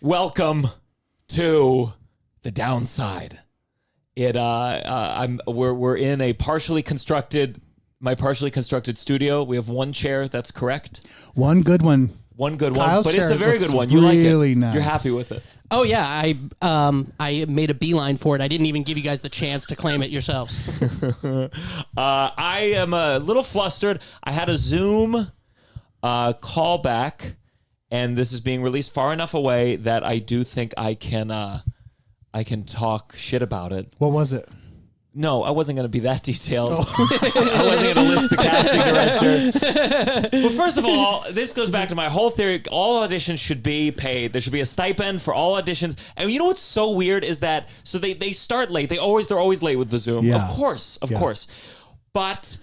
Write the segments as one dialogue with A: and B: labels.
A: Welcome to the downside. We're in my partially constructed studio. We have one chair that's correct.
B: One good one.
A: One good
B: Kyle's
A: one, but it's a very good one. You
B: really
A: like it.
B: Nice.
A: You're happy with it.
C: Oh yeah, I made a beeline for it. I didn't even give you guys the chance to claim it yourselves.
A: I am a little flustered. I had a Zoom call back, and this is being released far enough away that I do think I can talk shit about it.
B: What was it?
A: No, I wasn't going to be that detailed. I wasn't going to list the casting director. But first of all, this goes back to my whole theory. All auditions should be paid. There should be a stipend for all auditions. And you know what's so weird is that they start late. They're always late with the Zoom.
B: Yeah.
A: Of course. But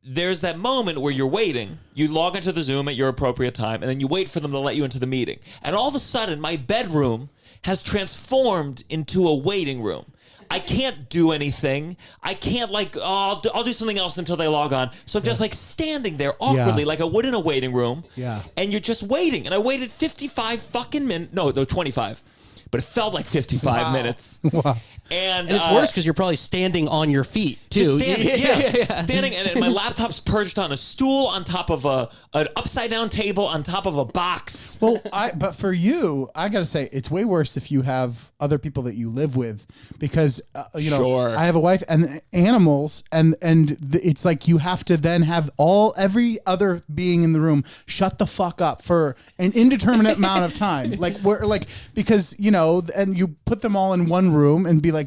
A: there's that moment where you're waiting. You log into the Zoom at your appropriate time, and then you wait for them to let you into the meeting. And all of a sudden, my bedroom has transformed into a waiting room. I can't do anything. I can't I'll do something else until they log on. So I'm just standing there awkwardly like I would in a waiting room.
B: Yeah.
A: And you're just waiting. And I waited 55 fucking minutes. No, 25. But it felt like 55 minutes.
B: Wow.
A: And
C: it's worse because you're probably standing on your feet too.
A: Just standing, standing, and my laptop's perched on a stool on top of an upside down table on top of a box.
B: Well, but for you, I gotta say, it's way worse if you have other people that you live with, because
A: Sure.
B: I have a wife and animals, and it's like you have to then have every other being in the room shut the fuck up for an indeterminate amount of time, because and you put them all in one room and be like,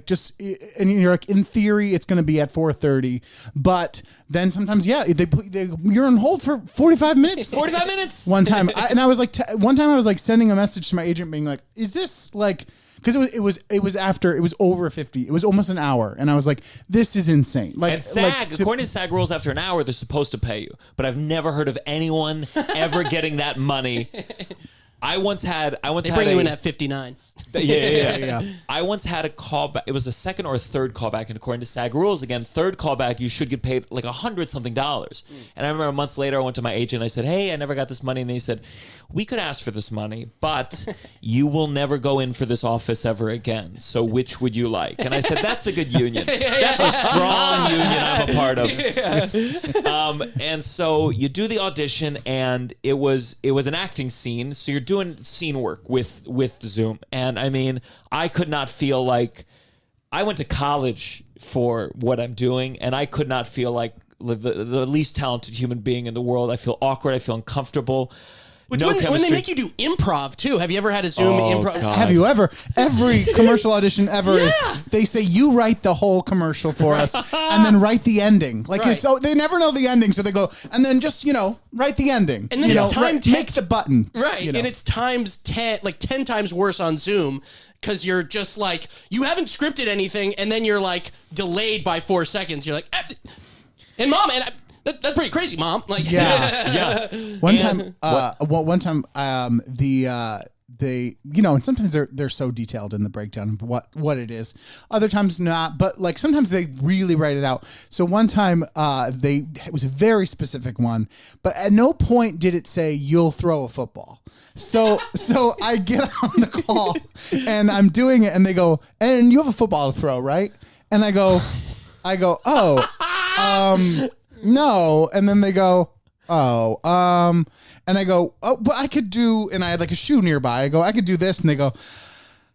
B: and you're like, in theory, it's going to be at 4:30, but then sometimes, you're on hold for 45 minutes.
A: 45 minutes.
B: One time, I was sending a message to my agent, being like, "Is this like?" Because it was over 50. It was almost an hour, and I was like, "This is insane."
A: And SAG, according to SAG rules, after an hour they're supposed to pay you, but I've never heard of anyone ever getting that money. They bring
C: you in at 59.
A: Yeah. I once had a callback. It was a second or a third callback, and according to SAG rules, again, third callback, you should get paid like $100-something. And I remember months later, I went to my agent. I said, "Hey, I never got this money," and they said, "We could ask for this money, but you will never go in for this office ever again. So which would you like?" And I said, "That's a good union. That's a strong union I'm a part of." And so you do the audition, and it was an acting scene. So you're doing scene work with Zoom, and I mean, I could not feel like I went to college for what I'm doing, and I could not feel like the least talented human being in the world. I feel awkward. I feel uncomfortable.
C: When they make you do improv too, have you ever had a Zoom improv?
A: God.
B: Have you ever? Every commercial audition ever is, they say, "You write the whole commercial for us, and then write the ending." They never know the ending, so they go, and then just write the ending,
C: and then it's
B: make the button,
C: right? And it's times 10, like 10 times worse on Zoom. Because you're just like, you haven't scripted anything, and then you're like delayed by 4 seconds. You're like, and mom, and that's pretty crazy, mom. Like,
A: Yeah.
B: One time, and sometimes they're so detailed in the breakdown of what it is. Other times not, but like sometimes they really write it out. So one time, it was a very specific one, but at no point did it say "you'll throw a football." So I get on the call and I'm doing it, and they go, "And you have a football to throw, right?" And I go, "Oh, no." And then they go, "Oh, and I go, "Oh, but I could do," and I had like a shoe nearby. I go, "I could do this." And they go,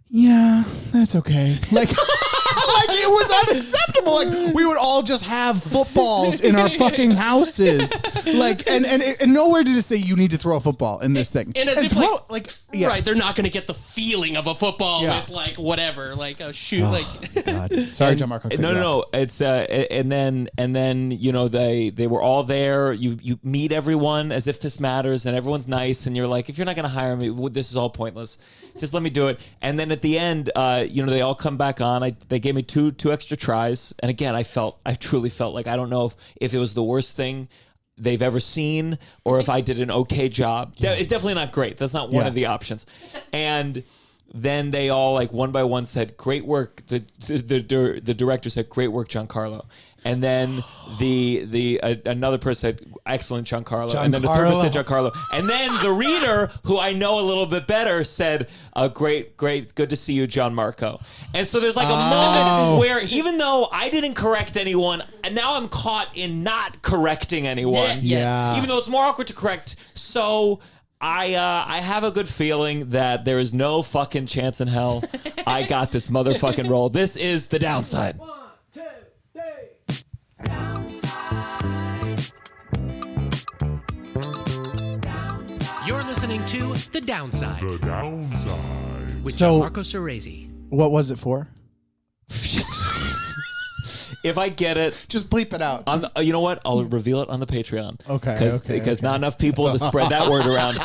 B: "Yeah, that's okay." Like, like it was unacceptable. Like we would all just have footballs in our fucking houses. Like, and nowhere did it say you need to throw a football in this thing.
C: And as if right, they're not going to get the feeling of a football with like whatever, like a shoe.
B: God. Sorry, Gianmarco.
A: No. It's and then they were all there. You meet everyone as if this matters, and everyone's nice, and you're like, if you're not going to hire me, this is all pointless. Just let me do it. And then at the end, they all come back on. They gave me two extra tries, and again, I truly felt like I don't know if it was the worst thing they've ever seen or if I did an okay job. It's definitely not great. That's not one of the options. And then they all like one by one said, "Great work." The director said, "Great work, Giancarlo." And then another person said, "Excellent, Giancarlo." And then the third person said, "Giancarlo." And then the reader, who I know a little bit better, said, "Great, good to see you, Gianmarco." And so there's like a moment where even though I didn't correct anyone, and now I'm caught in not correcting anyone.
B: Yeah.
A: Even though it's more awkward to correct. So I have a good feeling that there is no fucking chance in hell I got this motherfucking role. This is The Downside.
D: 1, 2, 3. Downside.
E: You're listening to The Downside
F: The Downside.
E: with
B: So-
E: Gianmarco Soresi.
B: What was it for?
A: If I get it,
B: Just bleep it out.
A: you know what? I'll reveal it on the Patreon.
B: Okay,
A: Because not enough people to spread that word around.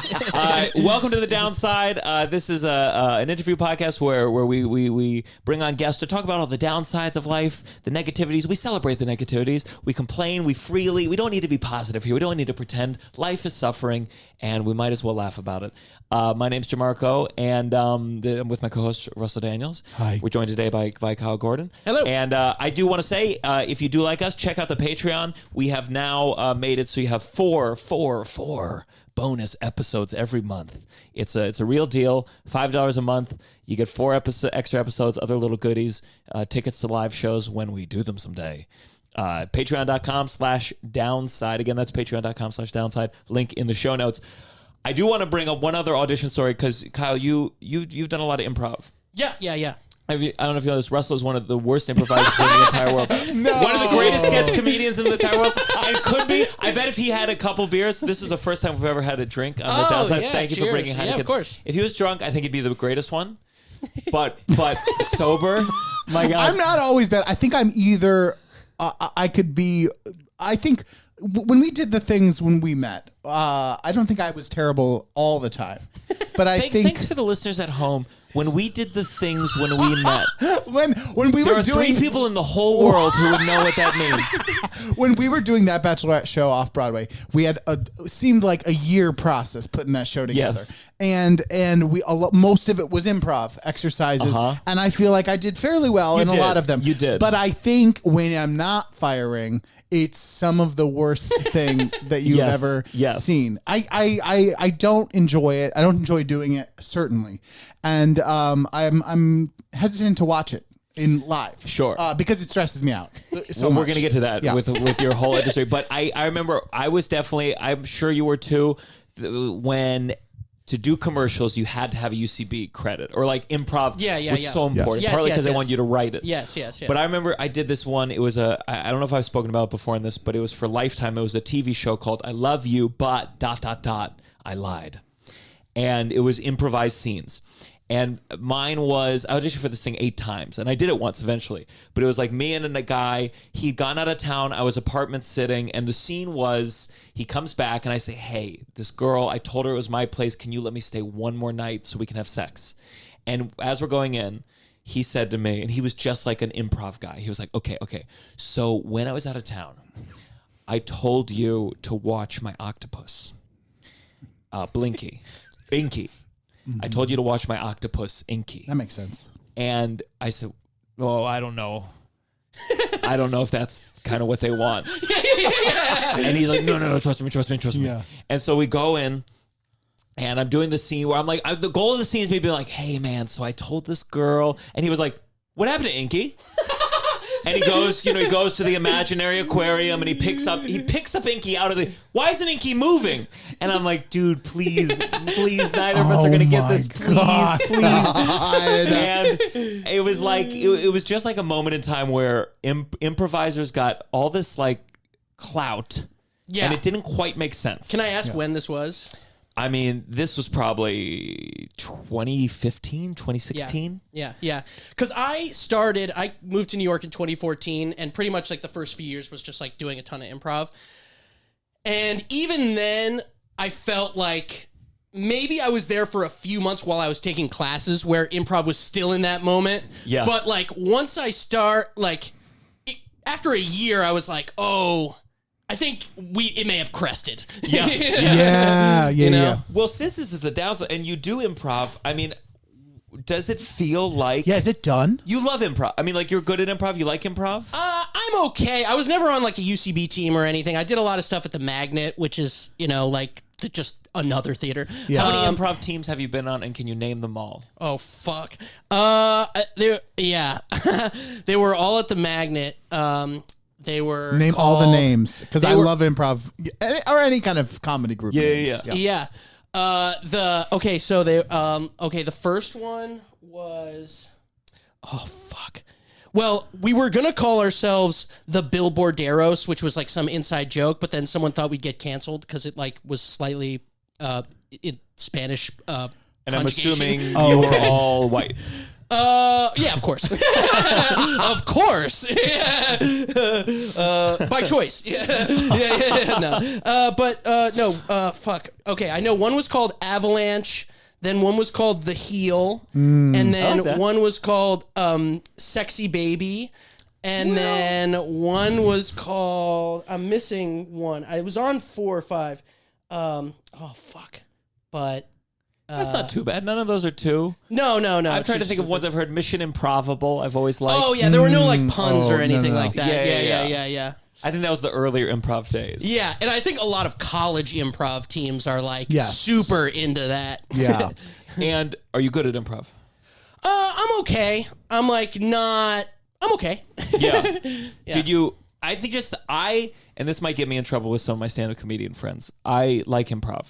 A: Welcome to The Downside. This is an interview podcast where we bring on guests to talk about all the downsides of life, the negativities. We celebrate the negativities. We complain. We don't need to be positive here. We don't need to pretend. Life is suffering, and we might as well laugh about it. My name's Gianmarco, and I'm with my co-host, Russell Daniels.
B: Hi.
A: We're joined today by Kyle Gordon.
C: Hello.
A: And I do want to say, if you do like us, check out the Patreon. We have now made it so you have four bonus episodes every month. It's a real deal. $5 a month. You get 4 extra episodes, other little goodies, tickets to live shows when we do them someday. Patreon.com/downside. Again, that's patreon.com/downside. Link in the show notes. I do want to bring up one other audition story because, Kyle, you've done a lot of improv.
C: Yeah.
A: I don't know if you know this. Russell is one of the worst improvisers in the entire world. One of the greatest sketch comedians in the entire world. And could be. I bet if he had a couple beers, this is the first time we've ever had a drink on the Downside.
C: Yeah,
A: Thank you for
C: cheers.
A: bringing Heineken.
C: Yeah, of course.
A: If he was drunk, I think he'd be the greatest one. But sober, my God.
B: I'm not always bad. I think I'm either. I could be. I think when we did the things when we met, I don't think I was terrible all the time. But I think
A: Thanks for the listeners at home. When we did the things when we met,
B: when we
A: there
B: were
A: are
B: doing
A: 3 people in the whole world who would know what that means.
B: when we were doing that Bachelorette show off Broadway, we had seemed like a year process putting that show together,
A: Yes.
B: and most of it was improv exercises, and I feel like I did fairly well
A: You
B: in
A: did.
B: a lot of them.
A: You did.
B: But I think when I'm not firing, it's some of the worst thing that you've
A: Yes.
B: ever
A: Yes.
B: seen. I don't enjoy it. I don't enjoy doing it, certainly, and I'm hesitant to watch it in live.
A: Sure.
B: Because it stresses me out. So
A: We're
B: much.
A: going to get to that
B: Yeah.
A: with your whole industry. But I remember I was definitely, I'm sure you were too, when to do commercials, you had to have a UCB credit or like improv was so important,
C: Yes.
A: partly
C: Yes,
A: because they
C: yes.
A: want you to write it.
C: Yes.
A: But I remember I did this one. It was I don't know if I've spoken about it before in this, but it was for Lifetime. It was a TV show called I Love You, but ... I lied. And it was improvised scenes. And mine was, I auditioned for this thing 8 times, and I did it once eventually. But it was like me and a guy, he'd gone out of town, I was apartment sitting, and the scene was, he comes back, and I say, hey, this girl, I told her it was my place, can you let me stay one more night so we can have sex? And as we're going in, he said to me, and he was just like an improv guy, he was like, okay, so when I was out of town, I told you to watch my octopus, Inky. I told you to watch my octopus, Inky.
B: That makes sense.
A: And I said, well, I don't know. I don't know if that's kind of what they want. And he's like, no, trust me.
B: Yeah.
A: And so we go in, and I'm doing the scene where I'm like, the goal of the scene is me being like, hey, man, so I told this girl. And he was like, what happened to Inky? And he goes, he goes to the imaginary aquarium and he picks up Inky out of the. Why isn't Inky moving? And I'm like, dude, please, neither of us are gonna get this. Please. And it was like it was just like a moment in time where improvisers got all this like clout, and it didn't quite make sense.
C: Can I ask when this was?
A: I mean, this was probably 2015, 2016.
C: Yeah. Because I moved to New York in 2014, and pretty much like the first few years was just like doing a ton of improv. And even then, I felt like maybe I was there for a few months while I was taking classes where improv was still in that moment.
A: Yeah.
C: But like once I start, after a year, I was like, oh, I think it may have crested.
B: Yeah.
A: Well, since this is the downside, and you do improv, I mean, does it feel like
B: Yeah, is it done?
A: you love improv? I mean, like you're good at improv. You like improv?
C: I'm okay. I was never on like a UCB team or anything. I did a lot of stuff at the Magnet, which is, like just another theater.
B: Yeah.
A: How many improv teams have you been on, and can you name them all?
C: Oh fuck. They were all at the Magnet. They were
B: Name all the
C: called-
B: names because I love improv or any kind of comedy group. names.
C: Yeah. The first one was fuck. Well, we were gonna call ourselves the Billboarderos, which was like some inside joke, but then someone thought we'd get canceled because it like was slightly in Spanish.
A: And I'm
C: conjugation.
A: assuming you were all white.
C: Yeah, of course. Of course. By choice. Yeah. No. Fuck. Okay, I know one was called Avalanche, then one was called The Heel, and then one was called Sexy Baby, and then one was called, I'm missing one. I was on 4 or 5. Fuck. But
A: That's not too bad. None of those are two.
C: No.
A: I'm trying to think of ones I've heard. Mission Improbable, I've always liked.
C: Oh yeah, there were no like puns or
B: no,
C: anything
B: no.
C: like that. Yeah.
A: I think that was the earlier improv days.
C: Yeah, and I think a lot of college improv teams are like
B: Yes.
C: super into that.
B: Yeah.
A: And are you good at improv?
C: I'm okay. I'm okay.
A: Yeah. Did you? I think and this might get me in trouble with some of my stand-up comedian friends. I like improv,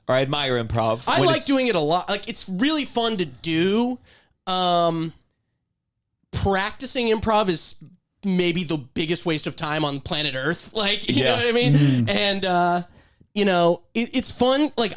A: or I admire improv.
C: I
A: when
C: like
A: it's-
C: doing it a lot. Like it's really fun to do. Practicing improv is maybe the biggest waste of time on planet Earth. Like, you know what I mean? And it's fun. Like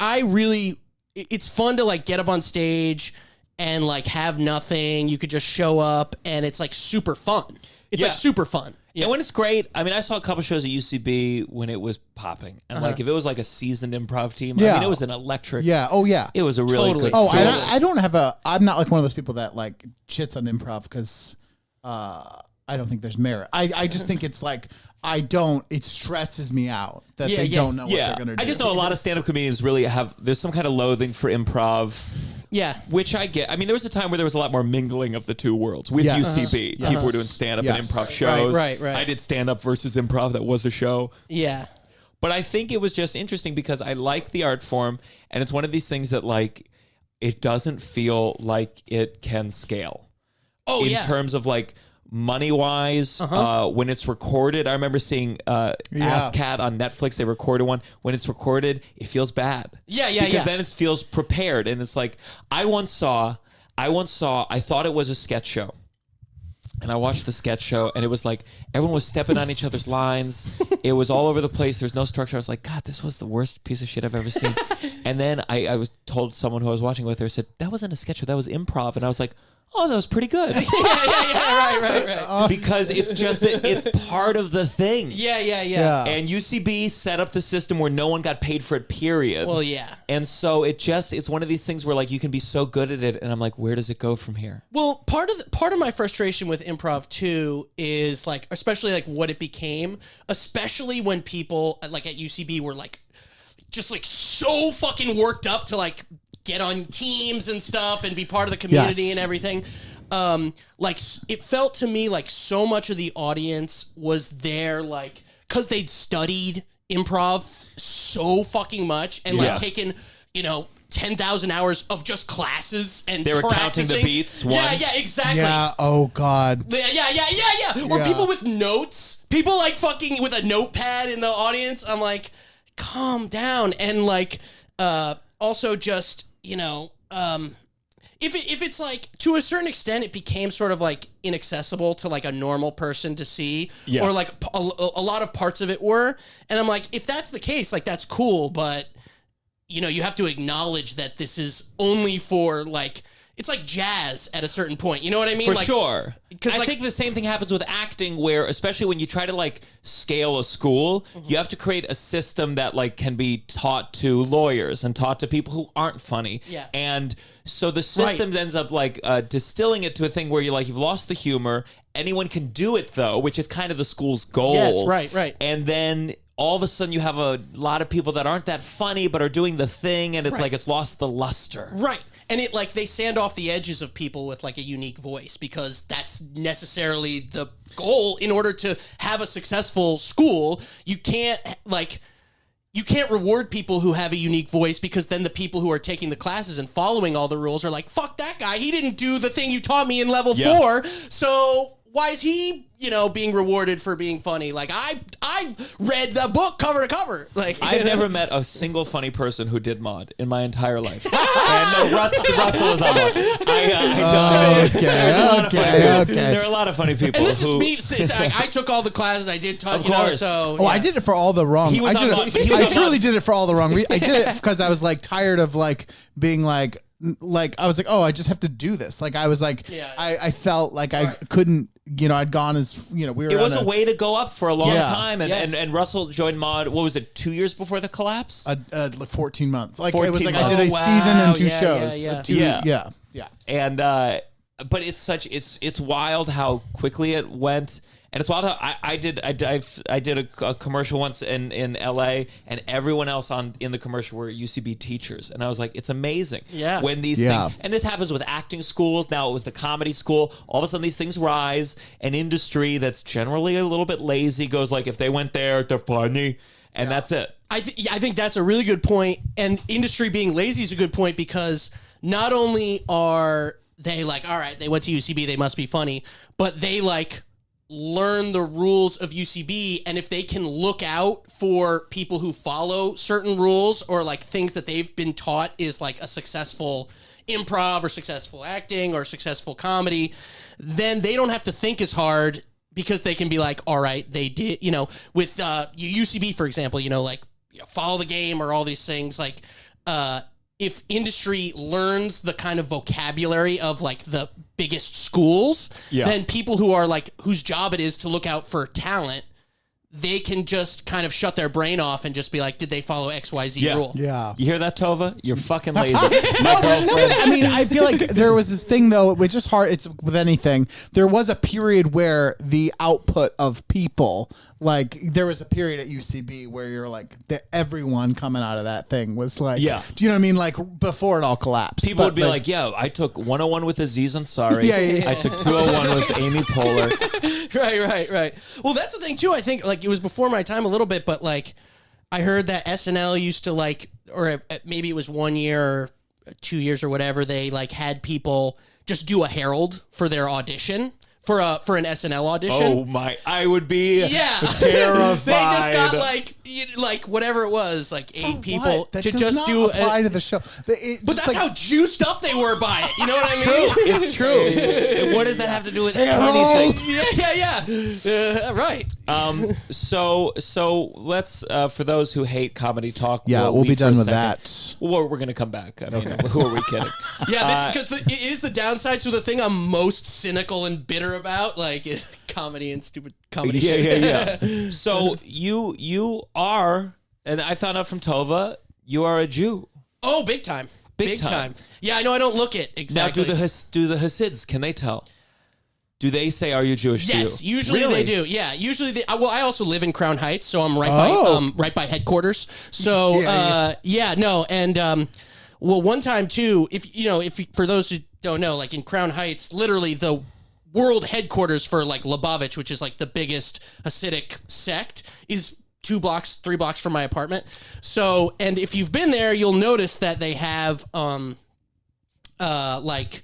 C: it's fun to like get up on stage and like have nothing. You could just show up and it's like super fun. It's like super fun. Yeah.
A: And when it's great, I mean, I saw a couple shows at UCB when it was popping. And like, if it was like a seasoned improv team, I mean, it was an electric.
B: Yeah. Oh, yeah.
A: It was a really
C: Totally.
A: good
B: Oh,
A: film.
B: and I don't have I'm not like one of those people that like shits on improv because I don't think there's merit. I just think it's like, it stresses me out that they don't know what they're going to do.
A: I just know a lot of stand-up comedians really there's some kind of loathing for improv.
C: Yeah.
A: Which I get. I mean, there was a time where there was a lot more mingling of the two worlds with
B: Yes.
A: UCB.
B: Yes.
A: People were doing stand-up and
B: Yes.
A: improv shows.
C: Right.
A: I did stand-up versus improv. That was a show.
C: Yeah.
A: But I think it was just interesting because I like the art form, and it's one of these things that like it doesn't feel like it can scale.
C: Oh,
A: in
C: yeah.
A: terms of like money wise, when it's recorded. I remember seeing Ass Cat on Netflix. They recorded one. When it's recorded, it feels bad.
C: Yeah.
A: Because then it feels prepared, and it's like I thought it was a sketch show. And I watched the sketch show, and it was like everyone was stepping on each other's lines. It was all over the place. There's no structure. I was like, God, this was the worst piece of shit I've ever seen. And then I was told someone who I was watching with her said, that wasn't a sketch show, that was improv. And I was like, oh, that was pretty good.
C: Right.
A: Because it's just it's part of the thing.
C: Yeah.
A: And UCB set up the system where no one got paid for it, period.
C: Well, yeah.
A: And so it's one of these things where like you can be so good at it, and I'm like, where does it go from here?
C: Well, part of my frustration with improv too is like, especially like what it became, especially when people like at UCB were like, just like so fucking worked up to like get on teams and stuff and be part of the community and everything. Like it felt to me like so much of the audience was there like because they'd studied improv so fucking much and like taken 10,000 hours of just classes and
A: They were counting
C: practicing.
A: the beats.
C: Yeah, exactly.
B: Yeah. Oh God.
C: Yeah. Or people with notes, people like fucking with a notepad in the audience. I'm like, calm down. And like, also just, if it's like to a certain extent, it became sort of like inaccessible to like a normal person to see, or like a lot of parts of it were. And I'm like, if that's the case, like that's cool, but you have to acknowledge that this is only for like, it's like jazz at a certain point. You know what I mean?
A: For
C: like,
A: sure. Because I
C: like-
A: think the same thing happens with acting where, especially when you try to like scale a school, you have to create a system that like can be taught to lawyers and taught to people who aren't funny.
C: Yeah.
A: And so the system ends up like distilling it to a thing where you've lost the humor. Anyone can do it though, which is kind of the school's goal.
C: Yes, right.
A: And then all of a sudden you have a lot of people that aren't that funny but are doing the thing, and it's like it's lost the luster.
C: Right. And it like they sand off the edges of people with like a unique voice because that's necessarily the goal in order to have a successful school. You can't reward people who have a unique voice because then the people who are taking the classes and following all the rules are like, fuck that guy. He didn't do the thing you taught me in level 4. So why is he, being rewarded for being funny? Like I read the book cover to cover. Like
A: I've never met a single funny person who did mod in my entire life. And Russell is on mod.
B: Okay.
A: There are a lot of funny people.
C: And this is me. I took all the classes. I did,
A: Of course.
C: so.
B: I did it for all the wrong.
A: He was on mod, but he was
B: I
A: on
B: truly
A: mod.
B: did it for all the wrong. I did it because I was like tired of like being like I was like, oh, I just have to do this. Like I was like, I felt like I couldn't. I'd gone as we were.
A: It was a way to go up for a long
B: Yeah.
A: time, and Russell joined mod. What was it? 2 years before the collapse.
B: like 14 months. Like
A: 14
B: it was like
A: months.
B: I did a
C: Oh, wow.
B: season and 2
C: Yeah,
B: shows.
C: yeah.
B: Yeah.
A: And but it's wild how quickly it went, and it's wild how I did a commercial once in LA, and everyone else in the commercial were UCB teachers, and I was like, it's amazing.
C: Yeah.
A: When these things, and this happens with acting schools. Now it was the comedy school. All of a sudden these things rise. An industry that's generally a little bit lazy goes like, if they went there, they're funny, and that's it.
C: I think that's a really good point, and industry being lazy is a good point because not only are they like, all right, they went to UCB, they must be funny, but they like learn the rules of UCB, and if they can look out for people who follow certain rules or like things that they've been taught is like a successful improv or successful acting or successful comedy, then they don't have to think as hard because they can be like, all right, they did, with UCB, for example, follow the game or all these things like, if industry learns the kind of vocabulary of like the biggest schools, then people who are like, whose job it is to look out for talent, they can just kind of shut their brain off and just be like, did they follow XYZ rule?
B: Yeah.
A: You hear that, Tova? You're fucking lazy.
B: No, I mean, I feel like there was this thing though, which is hard. It's with anything. There was a period where the output of people, like there was a period at UCB where you're like, everyone coming out of that thing was like, do you know what I mean? Like before it all collapsed.
A: People would be like, yeah, I took 101 with Aziz Ansari.
B: Yeah.
A: I took 201 with Amy Poehler.
C: Right. Well, that's the thing too. I think like it was before my time a little bit, but like I heard that SNL used to like, or maybe it was 1 year or 2 years or whatever, they like had people just do a herald for their audition. For an SNL audition.
A: Oh my! I would be terrified.
C: They just got like whatever it was, like 8 people
B: That
C: to
B: does
C: just
B: not
C: do
B: apply to the show.
C: But that's how juiced up they were by it. You know what I mean?
A: It's true. What does that have to do with anything?
C: Yeah. Right.
A: So let's for those who hate comedy talk.
B: we'll be
A: leave for
B: done
A: a
B: with
A: second.
B: that.
A: Well, we're gonna come back. I mean, who are we kidding?
C: Yeah, because it is the downside. So the thing I'm most cynical and bitter about, like, is comedy and stupid comedy.
A: Yeah. So you are, and I found out from Tova, you are a Jew.
C: Oh, big time. Big time. Yeah, I know. I don't look it exactly.
A: Now, do the Hasids? Can they tell? Do they say, "Are you Jewish?"
C: Yes,
A: to you?
C: usually
A: Really?
C: they do. Yeah, usually they. Well, I also live in Crown Heights, so I'm right by headquarters. So and well, one time too, if for those who don't know, like in Crown Heights, literally the world headquarters for like Lubavitch, which is like the biggest Hasidic sect, is 3 blocks from my apartment. So, and if you've been there, you'll notice that they have like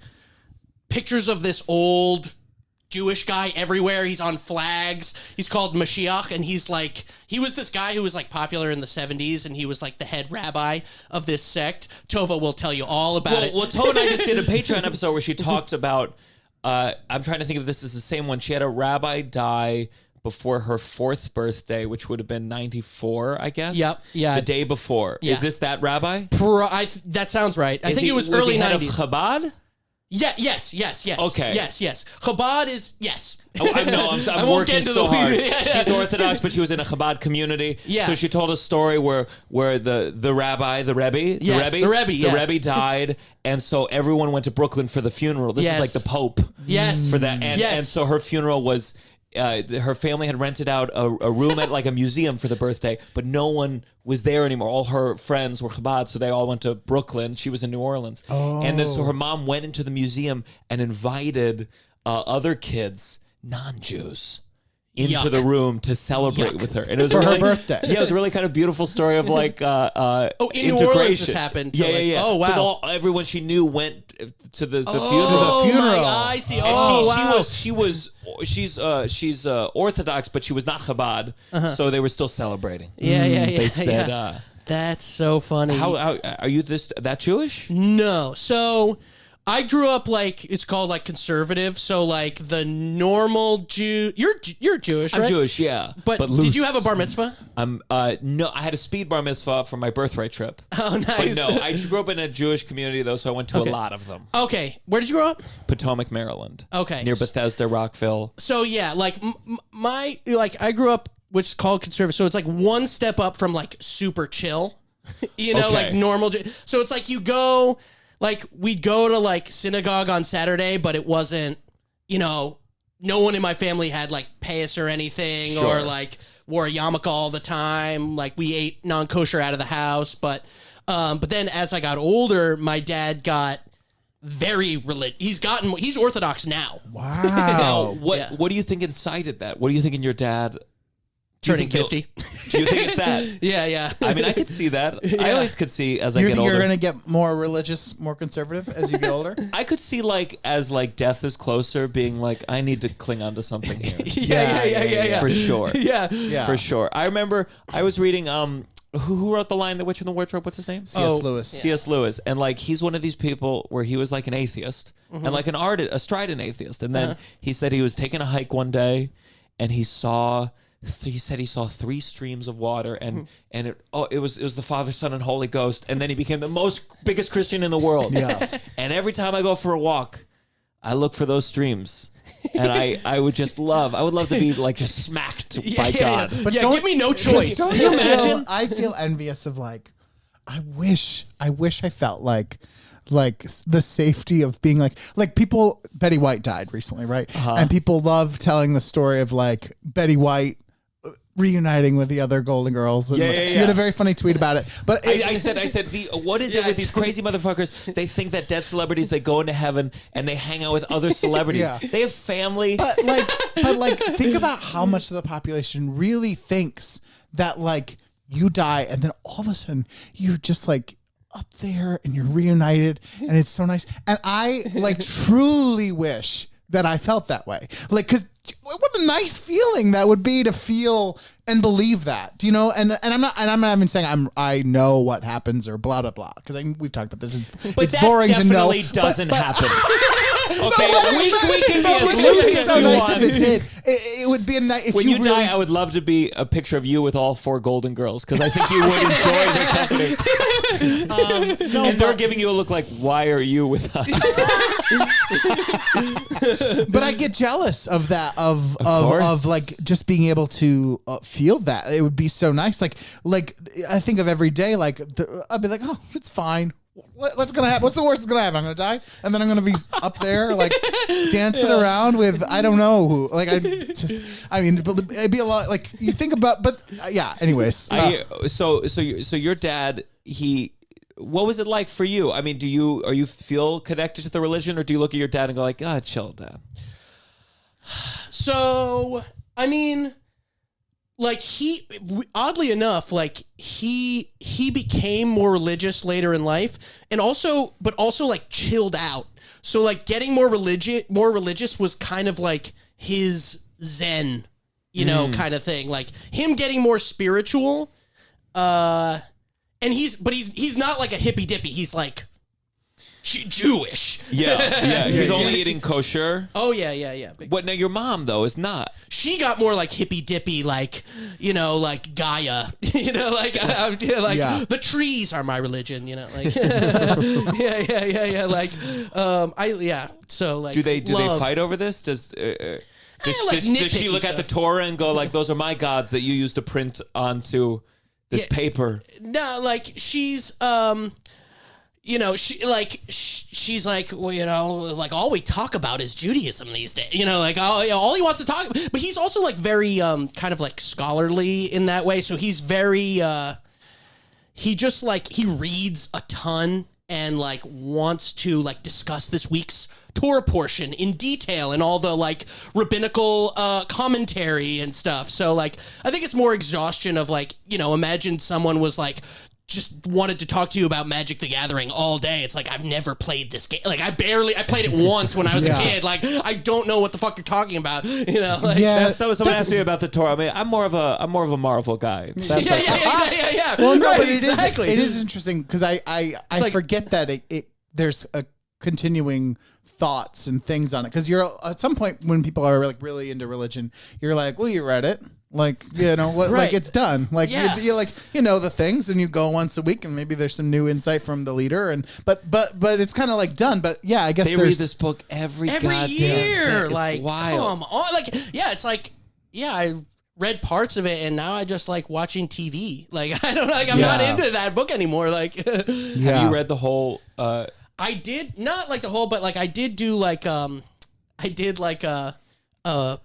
C: pictures of this old Jewish guy everywhere. He's on flags. He's called Mashiach, and he was this guy who was like popular in the 70s, and he was like the head rabbi of this sect. Tova will tell you all about it.
A: Well, Tova and I just did a Patreon episode where she talked about. I'm trying to think if this is the same one. She had a rabbi die before her 4th birthday, which would have been 94, I guess.
C: Yep. Yeah.
A: The day before.
C: Yeah.
A: Is this that rabbi?
C: That sounds right. I think it was early
A: he head
C: 90s.
A: of Chabad?
C: Yeah. Yes.
A: Okay.
C: Yes. Chabad is yes.
A: Oh, I'm
C: I won't
A: working
C: get into
A: so
C: the
A: hard.
C: weeds. Yeah.
A: She's Orthodox, but she was in a Chabad community.
C: Yeah.
A: So she told a story where the rabbi, the Rebbe,
C: Yes, the Rebbe, yeah.
A: the Rebbe died, and so everyone went to Brooklyn for the funeral. This is like the Pope.
C: Yes.
A: For that, and so her funeral was her family had rented out a room at like a museum for the birthday, but no one was there anymore. All her friends were Chabad, so they all went to Brooklyn. She was in New Orleans. And then so her mom went into the museum and invited other kids, non-Jews, into the room to celebrate with her. And it was
B: For her
A: really,
B: birthday.
A: Yeah, it was a really kind of beautiful story of like
C: in New Orleans
A: integration.
C: this happened.
A: Yeah.
C: Oh, wow.
A: 'Cause everyone she knew went to the funeral.
C: Oh,
B: funeral.
C: I see.
A: And
C: Oh, wow.
A: she's Orthodox, but she was not Chabad, so they were still celebrating.
C: Yeah.
A: They said,
C: That's so funny.
A: "How are you that Jewish?"
C: No. So I grew up like it's called like conservative. So like the normal Jew. You're Jewish, right?
A: I'm Jewish, yeah,
C: But did
A: loose.
C: you have a bar mitzvah?
A: No, I had a speed bar mitzvah for my birthright trip.
C: Oh, nice.
A: But no, I grew up in a Jewish community though, so I went to a lot of them.
C: Okay. Where did you grow up?
A: Potomac, Maryland.
C: Okay.
A: Near Bethesda, Rockville.
C: So yeah, like I grew up, which is called conservative. So it's like one step up from like super chill,
A: Okay.
C: like normal. So it's like you go, like we'd go to like synagogue on Saturday, but it wasn't, no one in my family had like payas or anything,
A: Sure.
C: or like wore a yarmulke all the time. Like we ate non-kosher out of the house, but then as I got older, my dad got very religious. He's Orthodox now.
B: Wow.
A: Now,
C: Yeah.
A: what do you think incited that? What do you think in your dad?
C: Turning 50.
A: Do you think it's that?
C: Yeah.
A: I mean, I could see that. I always could see as I
B: You
A: get
B: think
A: older.
B: you're going to get more religious, more conservative as you get older?
A: I could see like as like death is closer, being like I need to cling on to something here.
C: Yeah.
A: For sure.
C: Yeah.
A: For sure. I remember I was reading who wrote the line The Witch in the Wardrobe? What's his name?
B: C.S. Lewis.
A: C.S. Lewis. And like he's one of these people where he was like an atheist and like an artist, a strident atheist. And then he said he was taking a hike one day and he said he saw 3 streams of water and it was the Father, Son, and Holy Ghost. And then he became the biggest Christian in the world.
B: Yeah.
A: And every time I go for a walk, I look for those streams. And I would love to be like just smacked by God.
B: But
C: Yeah,
B: don't-
C: give me no choice.
B: Don't
C: Can
B: you
C: you imagine?
B: I feel envious of like, I wish I felt like the safety of being like people. Betty White died recently, right? And people love telling the story of like Betty White reuniting with the other Golden Girls. And
A: Yeah.
B: You had a very funny tweet about it. But
A: I said, what is it with these crazy motherfuckers? They think that dead celebrities, they go into heaven and they hang out with other celebrities.
B: Yeah.
A: They have family.
B: but think about how much of the population really thinks that like you die and then all of a sudden you're just like up there and you're reunited and it's so nice. And I like truly wish that I felt that way. Like, cause what a nice feeling that would be to feel and believe that, do you know? And I'm not even saying I know what happens or blah, blah, blah. Cause we've talked about this.
A: But
B: It's
A: that
B: boring to know.
A: definitely doesn't happen. Okay, we can be
B: But
A: as
B: it would
A: loose
B: be
A: as
B: so
A: we
B: nice
A: want.
B: if it did. It would be a nice, if
A: When you
B: really,
A: die, I would love to be a picture of you with all 4 Golden Girls because I think you would enjoy the company.
B: no,
A: And they're giving you a look like, why are you with us?
B: but I get jealous of that of
A: course.
B: like just being able to feel that. It would be so nice. Like I think of every day. Like I'd be like, oh, it's fine. What's gonna happen? What's the worst that's gonna happen? I'm gonna die, and then I'm gonna be up there like dancing around with I don't know who. Like I mean, it'd be a lot. Like you think about, but yeah. Anyways,
A: So your dad, what was it like for you? I mean, are you feel connected to the religion, or do you look at your dad and go like, chill, Dad?
C: So, I mean, like oddly enough, like he became more religious later in life, and also like chilled out. So like getting more religious was kind of like his zen, kind of thing. Like him getting more spiritual, and he's not like a hippy dippy. He's like Jewish.
A: Yeah. He's only eating kosher.
C: Oh yeah.
A: What? Now your mom though is not.
C: She got more like hippy dippy, like like Gaia, like
B: Yeah.
C: the trees are my religion, like yeah, like So like,
A: Do they fight over this? Does
C: like
A: she look
C: nitpicky
A: at the
C: stuff.
A: Torah and go like, those are my gods that you used to print onto this
C: Yeah.
A: paper?
C: No, like she's you know, she's like, well, you know, like all we talk about is Judaism these days. You know, like all he wants to talk about. But he's also like very kind of like scholarly in that way. So he's very he just like he reads a ton and like wants to like discuss this week's Torah portion in detail and all the like rabbinical commentary and stuff. So like I think it's more exhaustion of like, you know, imagine someone was like just wanted to talk to you about Magic the Gathering all day. It's like, I've never played this game. Like I played it once when I was a kid. Like I don't know what the fuck you're talking about. You know, like
A: so someone asked me about the Torah. I mean, I'm more of a Marvel guy. That's
C: yeah.
B: Well, no,
C: right,
B: but
C: exactly.
B: it is interesting because I like, forget that there's a continuing thoughts and things on it, because you're at some point when people are like really into religion, you're like, well, you read it, like, you know, like it's done, like you like, you know, the things, and you go once a week and maybe there's some new insight from the leader, and but it's kind of like done. But yeah, I guess
A: they read this book every goddamn
C: year,
A: day.
C: like
A: wild.
C: Come on, like it's like I read parts of it and now I just like watching TV. Like I don't like I'm not into that book anymore. Like
A: have you read the whole?
C: I did not like the whole, but like I did do like I did like it was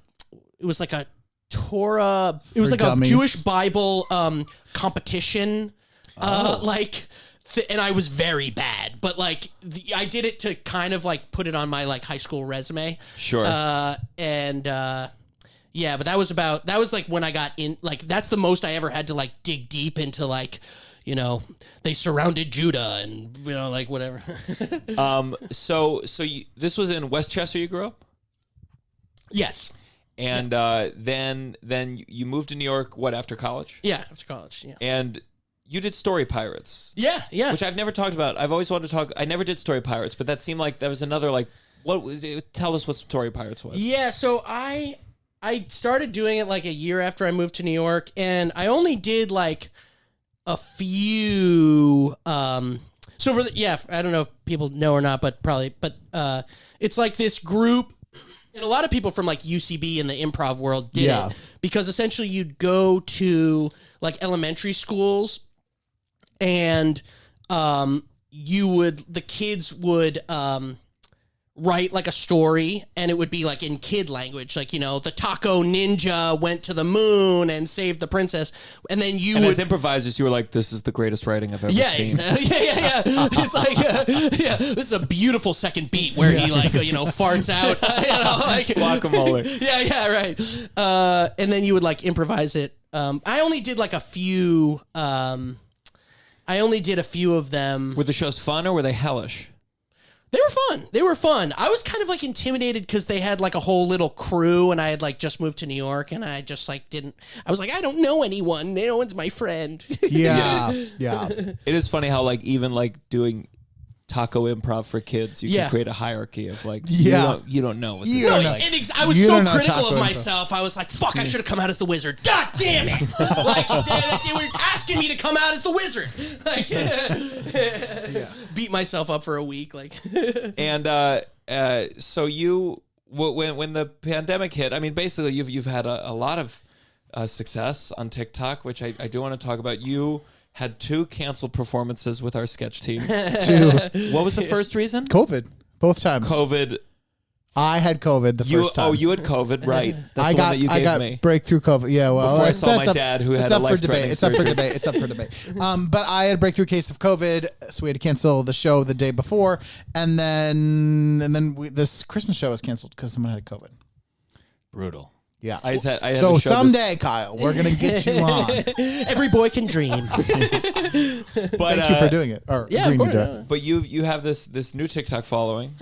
C: like a Torah. It was like dummies. A Jewish Bible competition. And I was very bad, but like I did it to kind of like put it on my like high school resume.
A: Sure.
C: Yeah, but that was like when I got in, like that's the most I ever had to like dig deep into, like, you know, they surrounded Judah and, you know, like whatever.
A: So this was in Westchester you grew up?
C: Yes.
A: And then you moved to New York, what, after college?
C: Yeah, after college, yeah.
A: And you did Story Pirates.
C: Yeah.
A: Which I've never talked about. I've always wanted to talk. I never did Story Pirates, but that seemed like that was another, like, tell us what Story Pirates was.
C: Yeah, so I started doing it like a year after I moved to New York, and I only did like a few so for I don't know if people know or not, but probably, but it's like this group, and a lot of people from like UCB and the improv world did it, because essentially you'd go to like elementary schools and the kids would write like a story, and it would be like in kid language, like, you know, the taco ninja went to the moon and saved the princess, and then as
A: improvisers, you were like, this is the greatest writing I've ever seen.
C: Exactly. Yeah. It's like this is a beautiful second beat where he like you know, farts out, you know, like
A: guacamole.
C: Yeah, right. And then you would like improvise it. I only did like a few. I only did a few of them.
A: Were the shows fun or were they hellish?
C: They were fun. I was kind of like intimidated because they had like a whole little crew, and I had like just moved to New York, and I just like I was like, I don't know anyone. No one's my friend.
B: Yeah.
A: It is funny how like even like doing taco improv for kids, you can create a hierarchy of like, you don't know what this is like.
C: I was so critical of myself. I was like, fuck, I should have come out as the wizard. God damn it. Like, they were asking me to come out as the wizard. Like, beat myself up for a week. Like,
A: and so you, when the pandemic hit, I mean, basically you've had a lot of success on TikTok, which I do want to talk about. You had 2 canceled performances with our sketch team.
B: 2.
A: What was the first reason?
B: COVID. Both times.
A: COVID.
B: I had COVID the first time.
A: Oh, you had COVID, right? That's the one that you gave me.
B: Breakthrough COVID. Yeah, well,
A: before I saw my dad who had a life-threatening surgery.
B: It's up for debate. But I had a breakthrough case of COVID, so we had to cancel the show the day before, and then this Christmas show was canceled because someone had COVID.
A: Brutal.
B: Yeah.
A: I had
B: so someday, Kyle, we're gonna get you on.
C: Every boy can dream.
A: But,
B: thank you for doing it. Or agreeing to do it.
A: But you have this new TikTok following,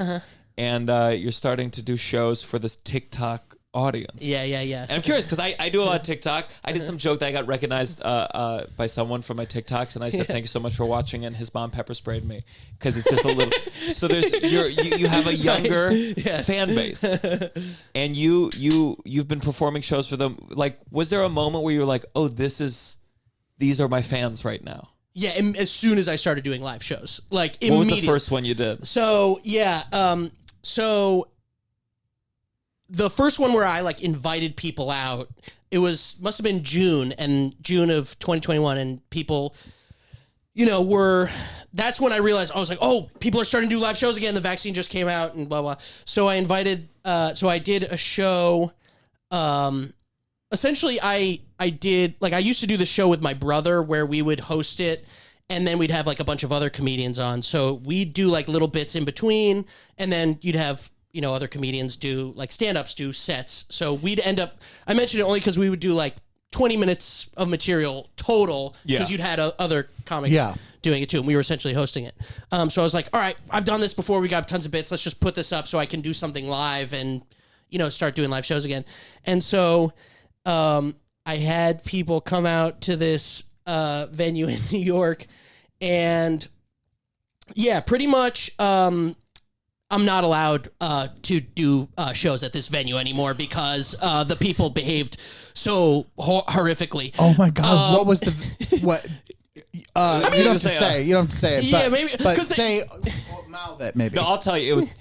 A: and you're starting to do shows for this TikTok audience.
C: Yeah.
A: And I'm curious because I do a lot of TikTok. I did some joke that I got recognized by someone from my TikToks, and I said thank you so much for watching, and his mom pepper sprayed me because it's just a little. So you have a younger fan base, and you've been performing shows for them. Like, was there a moment where you were like, oh, these are my fans right now?
C: Yeah, and as soon as I started doing live shows, like immediately.
A: What was the first one you did?
C: So so the first one where I like invited people out, it must have been June of 2021, and people, you know, that's when I realized, I was like, oh, people are starting to do live shows again. The vaccine just came out and blah, blah. So I did a show. Essentially, I used to do the show with my brother where we would host it and then we'd have like a bunch of other comedians on. So we'd do like little bits in between and then you'd have, other comedians do like stand-ups, do sets. So we'd end up, I mentioned it only because we would do like 20 minutes of material total because you'd had other comics doing it too, and we were essentially hosting it. So I was like, all right, I've done this before. We got tons of bits. Let's just put this up so I can do something live and, start doing live shows again. And so I had people come out to this venue in New York, and pretty much I'm not allowed to do shows at this venue anymore because the people behaved so horrifically.
B: Oh my God! What was what? You don't have to say. You don't have to say it. But,
C: maybe.
B: But say, mouth it maybe.
A: No, I'll tell you. It was.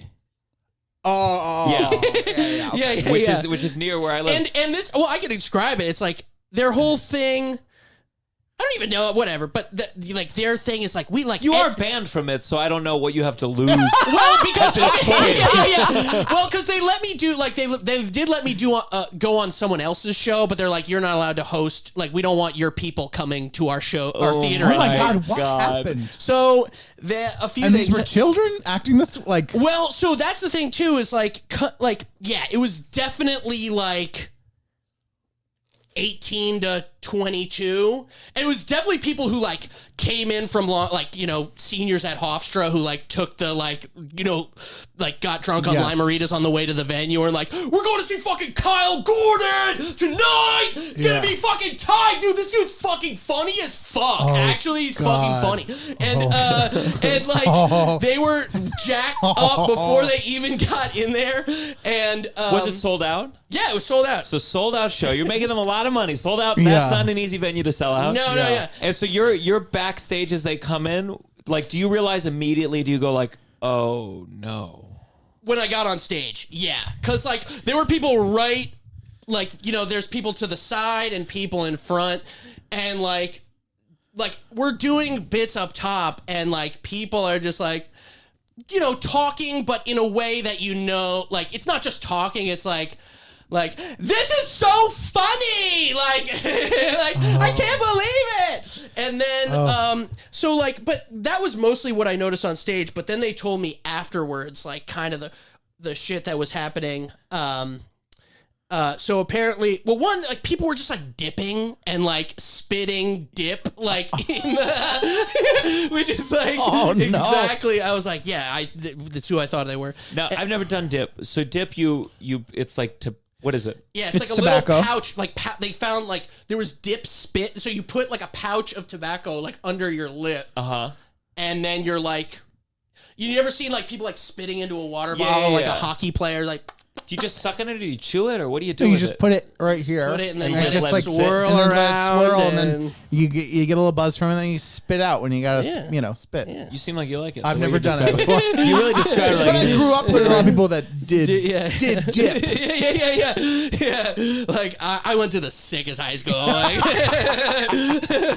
A: Which is near where I live.
C: And this, I can describe it. It's like their whole thing. I don't even know, whatever. But their thing is like we like.
A: You are banned from it, so I don't know what you have to lose.
C: Well, because well, because they let me do they did let me do go on someone else's show, but they're like, you're not allowed to host. Like, we don't want your people coming to our show, our theater.
B: Oh my God! What happened?
C: So a few
B: and
C: things.
B: These were children acting this like.
C: Well, so that's the thing too. Is it was definitely like 18 to 22, and it was definitely people who like came in from seniors at Hofstra who like took the got drunk on Limeritas on the way to the venue and like, we're going to see fucking Kyle Gordon tonight. It's gonna be fucking tight, dude. This dude's fucking funny as fuck. Actually, he's fucking funny, and they were jacked up before they even got in there. And
A: was it sold out?
C: Yeah, it was sold out.
A: So sold out show. You're making them a lot of money. Sold out. That's not an easy venue to sell out.
C: No.
A: And so you're backstage as they come in. Like, do you realize immediately? Do you go like, oh no?
C: When I got on stage, yeah, because like there were people right, there's people to the side and people in front, and like we're doing bits up top, and like people are just like, talking, but in a way that it's not just talking. It's like, this is so funny, I can't believe it. And then, but that was mostly what I noticed on stage. But then they told me afterwards, like, kind of the shit that was happening. So apparently, people were just like dipping and like spitting dip, like in the, which is like exactly. I was like, that's who I thought they were.
A: Now, I've never done dip. So dip, it's like what is it?
C: Yeah, it's like a
B: tobacco.
C: little pouch. Like they found like there was dip spit, so you put like a pouch of tobacco like under your lip, and then you're like, you never seen like people like spitting into a water bottle, like a hockey player, like.
A: Do you just suck on it, or do you chew it, or what do you do?
B: You just put it right here.
C: Put it and then
B: you
C: just
B: like
C: swirl
B: and then
C: around,
B: and then you get a little buzz from it, and then you spit out when you gotta spit.
C: Yeah.
A: You seem like you like it.
B: I've never done it before.
A: You really described it like
B: But I grew up with a lot of people that did dip.
C: Yeah. Like I went to the sickest high school. Like.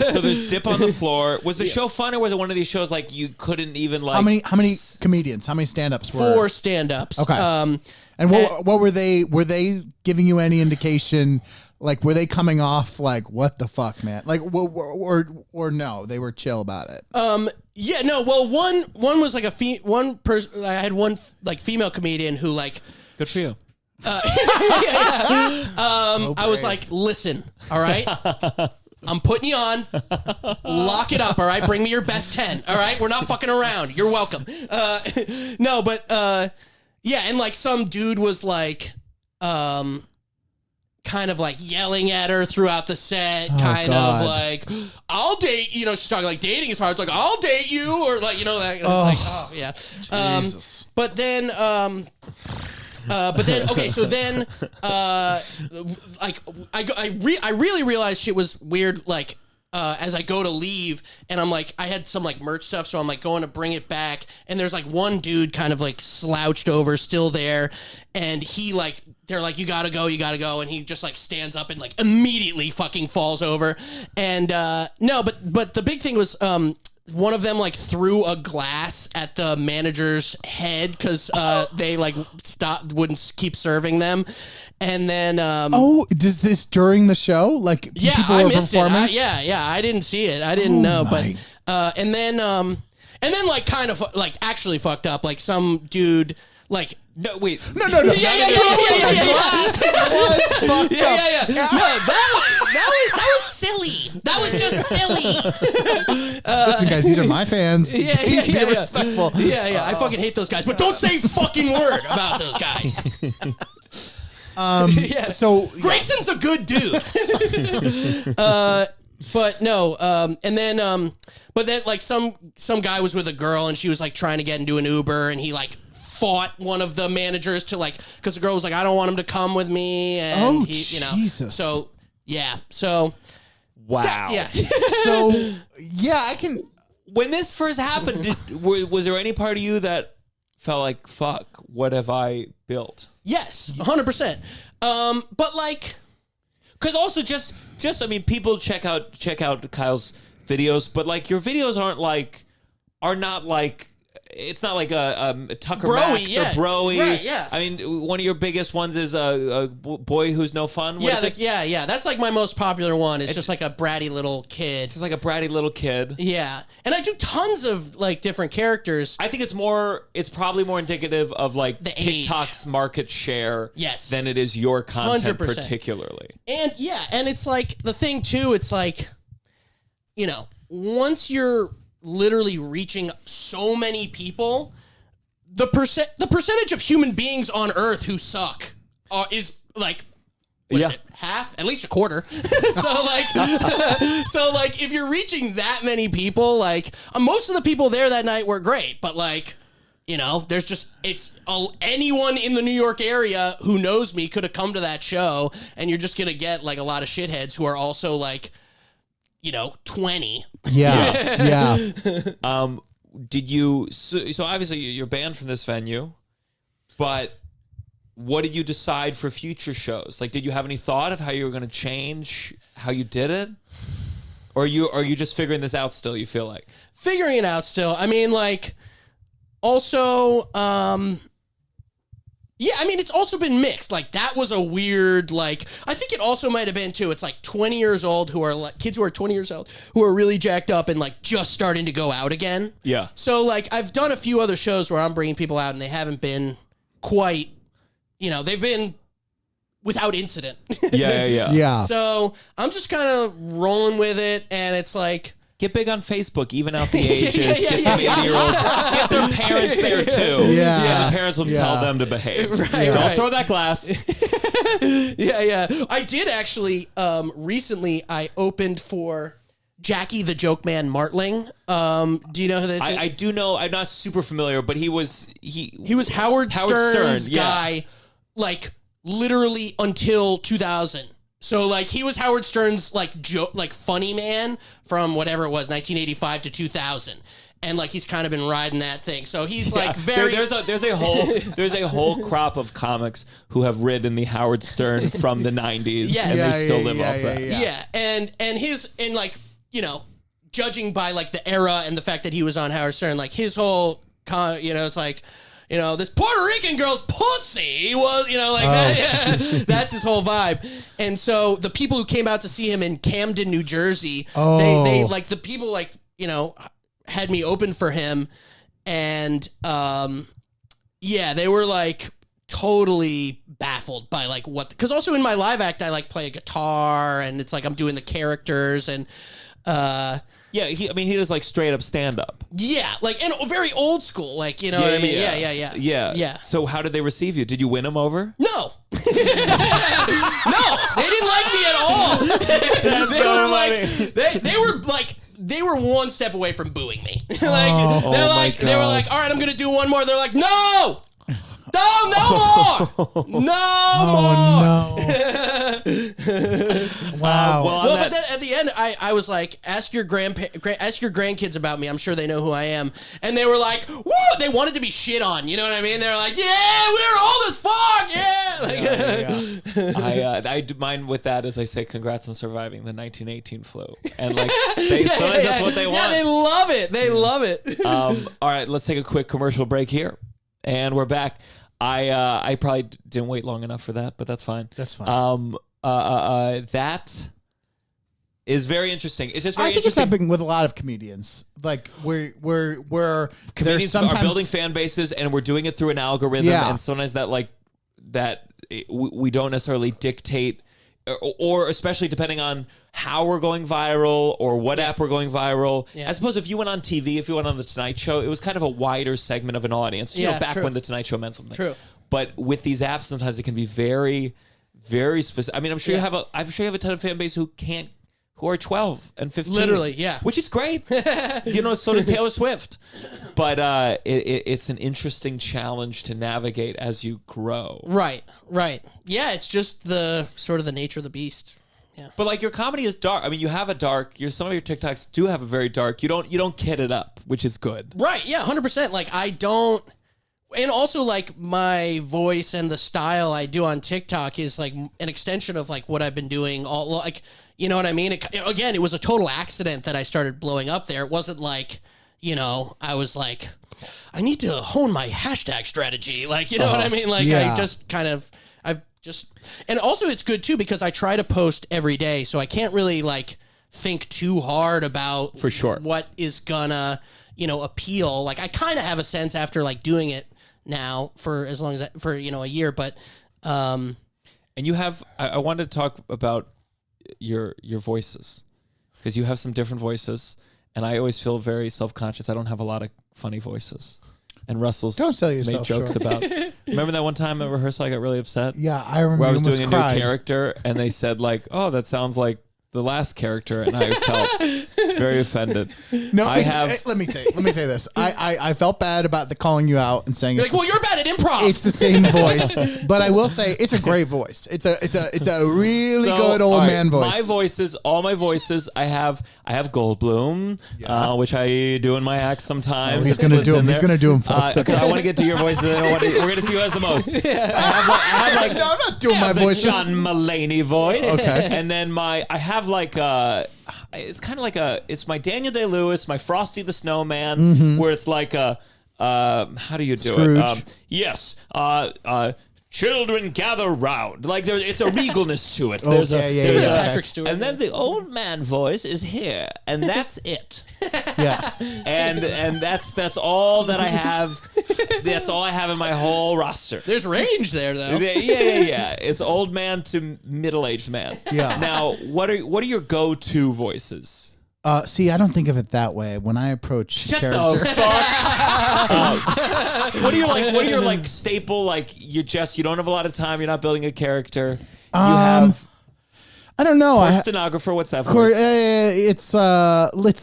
A: So there's dip on the floor. Was the show fun, or was it one of these shows like you couldn't even like?
B: How many comedians? How many stand-ups were?
C: 4 stand-ups.
B: Okay. And what were they? Were they giving you any indication? Like, were they coming off like, what the fuck, man? Like, or no, they were chill about it.
C: Yeah, no. Well, one was like one person. I had one like female comedian who like.
A: Good for you.
C: I was like, listen, all right. I'm putting you on. Lock it up, all right? Bring me your best 10, all right? We're not fucking around. You're welcome. No, but yeah, and like some dude was like kind of like yelling at her throughout the set, of like, I'll date, she's talking like dating is hard. It's like, I'll date you, or like, that. It's like, oh yeah.
B: Jesus.
C: But then okay, so then like I really realized shit was weird, like as I go to leave, and I'm like, I had some like merch stuff, so I'm like going to bring it back, and there's like one dude kind of like slouched over, still there, and he like, they're like, you gotta go, and he just like stands up and like immediately fucking falls over, and no, but the big thing was one of them like threw a glass at the manager's head because they like wouldn't keep serving them, and then
B: does this during the show? Like
C: yeah,
B: people
C: I
B: were
C: missed
B: performing?
C: it. I didn't see it. I didn't know, but and then like kind of like actually fucked up. Like some dude like.
A: No, wait.
C: No.
B: Yeah.
C: Was fucked up. Yeah. No, that was silly. That was just silly.
B: Listen, guys, these are my fans. Please be
C: Yeah.
B: respectful.
C: Yeah. I fucking hate those guys, but don't say a fucking word about those guys.
B: So
C: Grayson's a good dude. But no, and then but then like some guy was with a girl and she was like trying to get into an Uber and he like fought one of the managers to like because the girl was like I don't want him to come with me and he, you know,
B: Jesus.
C: so yeah, so
A: Wow.
C: yeah.
B: So yeah, I can.
A: When this first happened, was there any part of you that felt like, fuck, what have I built?
C: Yes, 100%. But like,
A: Because also just I mean, people check out Kyle's videos, but like your videos are not like. It's not like a Tucker
C: Broy,
A: Max
C: yeah.
A: or Broy.
C: Right, yeah.
A: I mean, one of your biggest ones is a boy who's no fun. What is it?
C: yeah. That's like my most popular one. It's just like a bratty little kid.
A: Just like a bratty little kid.
C: Yeah, and I do tons of like different characters.
A: I think it's probably more indicative of like
C: The age.
A: TikTok's market share
C: Yes.
A: than it is your content
C: 100%.
A: particularly.
C: And yeah, and it's like the thing too, it's like, you know, once you're literally reaching so many people, the percentage of human beings on Earth who suck is like what is it? Half, at least a quarter. so like if you're reaching that many people, like most of the people there that night were great, but like, you know, there's just anyone in the New York area who knows me could have come to that show, and you're just gonna get like a lot of shitheads who are also like, you know, 20.
B: Yeah.
A: Did you? So obviously you're banned from this venue, but what did you decide for future shows? Like, did you have any thought of how you were going to change how you did it, or are you just figuring this out still? You feel like
C: Figuring it out still. I mean, like, also, yeah, I mean, it's also been mixed. Like, that was a weird, like, I think it also might have been, too, it's like 20 years old who are, like, kids who are 20 years old who are really jacked up and, like, just starting to go out again.
A: Yeah.
C: So, like, I've done a few other shows where I'm bringing people out and they haven't been quite, you know, they've been without incident.
B: Yeah.
C: So, I'm just kind of rolling with it, and it's like,
A: get big on Facebook, even out the ages. Get some
C: yeah.
A: 80-year-olds. Get their parents there too.
B: Yeah.
A: And the parents will tell them to behave.
C: Right,
A: Don't
C: right.
A: throw that glass.
C: Yeah. I did actually, recently I opened for Jackie the Joke Man Martling. Do you know who this is?
A: I do know. I'm not super familiar, but he was
C: Howard Stern's
A: Stern, yeah.
C: guy, like literally until 2000. So like he was Howard Stern's like funny man from whatever it was, 1985 to 2000. And like he's kind of been riding that thing. So he's like very
A: there's a whole crop of comics who have ridden the Howard Stern from the 90s
C: Yes.
A: and
C: Yeah,
A: they still live off that.
C: Yeah, and like, you know, judging by like the era and the fact that he was on Howard Stern, like his whole, you know, it's like, you know, this Puerto Rican girl's pussy was, you know, like that. Yeah. That's his whole vibe. And so the people who came out to see him in Camden, New Jersey, they like the people like, you know, had me open for him, and yeah, they were like totally baffled by like what, because also in my live act I like play a guitar and it's like I'm doing the characters and
A: Yeah, he does like straight up stand up.
C: yeah, like and very old school, like, you know what I mean? Yeah.
A: So how did they receive you? Did you win them over?
C: No. No, they didn't like me at all. They were one step away from booing me. They were like, all right, I'm gonna do one more. They're like, no, no more, no more.
B: Wow.
C: Well, but then at the end, I was like, ask your grandkids about me. I'm sure they know who I am. And they were like, woo! They wanted to be shit on. You know what I mean? They were like, yeah, we're old as fuck. Yeah.
A: I do mine with that as I say, congrats on surviving the 1918 flu, and like sometimes that's what they want.
C: Yeah, they love it. They love it.
A: All right, let's take a quick commercial break here, and we're back. I probably didn't wait long enough for that, but that's fine.
B: That's fine.
A: That is very interesting. It's just very
B: I think it's
A: interesting.
B: happening with a lot of comedians. Like we're
A: Comedians
B: sometimes
A: are building fan bases, and we're doing it through an algorithm.
B: Yeah.
A: And sometimes we don't necessarily dictate, or especially depending on how we're going viral or what app we're going viral.
C: Yeah.
A: I suppose if you went on TV, if you went on the Tonight Show, it was kind of a wider segment of an audience. You know, back
C: true.
A: when the Tonight Show meant something.
C: True.
A: But with these apps, sometimes it can be very, very specific. I mean, I'm sure you have a ton of fan base who are 12 and 15.
C: Literally, yeah.
A: Which is great. You know, so does Taylor Swift. But it's an interesting challenge to navigate as you grow.
C: Right. Yeah, it's just the sort of the nature of the beast. Yeah.
A: But like your comedy is dark. I mean, you have a dark. Some of your TikToks do have a very dark. You don't kid it up, which is good.
C: Right. Yeah. 100%. Like I don't. And also, like, my voice and the style I do on TikTok is, like, an extension of, like, what I've been doing all, like, you know what I mean? Again, it was a total accident that I started blowing up there. It wasn't like, you know, I was like, I need to hone my hashtag strategy. Like, you know what I mean? Like,
B: Yeah.
C: I just kind of, and also it's good, too, because I try to post every day, so I can't really, like, think too hard about
A: For sure.
C: what is gonna, you know, appeal. Like, I kind of have a sense after, like, doing it now for as long as for a year, but
A: And you have. I wanted to talk about your voices, because you have some different voices, and I always feel very self-conscious. I don't have a lot of funny voices. And Russell's
B: Don't sell
A: made
B: yourself
A: jokes
B: short.
A: about. Remember that one time at rehearsal I got really upset?
B: Yeah, I remember.
A: Where I was
B: you almost
A: doing a
B: cried.
A: new character, and they said like, "Oh, that sounds like the last character," and I felt very offended.
B: No,
A: I have.
B: Let me say this. I felt bad about the calling you out and saying
C: you're
B: it's
C: like, well, you're bad at improv.
B: it's the same voice, but I will say it's a great voice. It's a really
A: So,
B: good old
A: all right,
B: man voice.
A: My voices, all my voices, I have Goldblum, which I do in my act sometimes.
B: Oh, he's
A: It
B: gonna
A: slips
B: do
A: in
B: him. He's
A: there.
B: gonna do him, folks.
A: 'Cause I want to get to your voices. We're gonna see who has the most. I have like
B: No, I'm not doing my
A: the
B: voice.
A: John Mulaney voice.
B: Okay.
A: And then I have like it's kind of like it's my Daniel Day-Lewis, my Frosty the Snowman, where it's like how do you do
B: Scrooge.
A: it? Yes. Children gather round. Like it's a regalness to it. There's
B: yeah,
A: there's
B: yeah.
C: Patrick Stewart.
A: And then the old man voice is here, and that's it.
B: Yeah.
A: And that's all that I have. That's all I have in my whole roster.
C: There's range there, though.
A: Yeah. It's old man to middle-aged man.
B: Yeah.
A: Now, what are your go-to voices?
B: See, I don't think of it that way when I approach
A: Shut
B: character.
A: the fuck up. What are your like staple, like you don't have a lot of time, you're not building a character. You have
B: I don't know.
A: court stenographer, what's that voice?
B: It's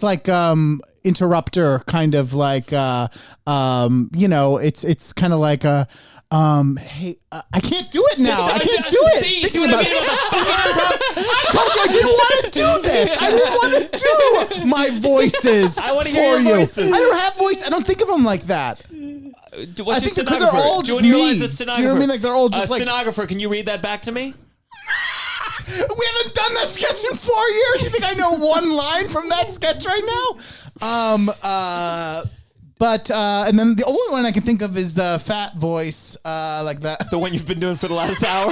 B: like interrupter, kind of like you know, it's kind of like a hey, I can't do it now. I can't do it.
A: See
B: Thinking
A: what I
B: about
A: mean
B: it.
A: about the fucking
B: I told you I didn't want to do this. I didn't want to do my voices
A: I wanna
B: for
A: hear your
B: you.
A: voices.
B: I don't have voice. I don't think of them like that.
A: What's
B: I
A: your
B: think because
A: stenographer?
B: they're all
A: Do you
B: just
A: want your lines
B: me.
A: as
B: Do
A: stenographer?
B: you know what I mean? Like they're all just like.
A: stenographer, can you read that back to me?
B: We haven't done that sketch in 4 years. You think I know one line from that sketch right now? But and then the only one I can think of is the fat voice, like that.
A: The one you've been doing for the last hour?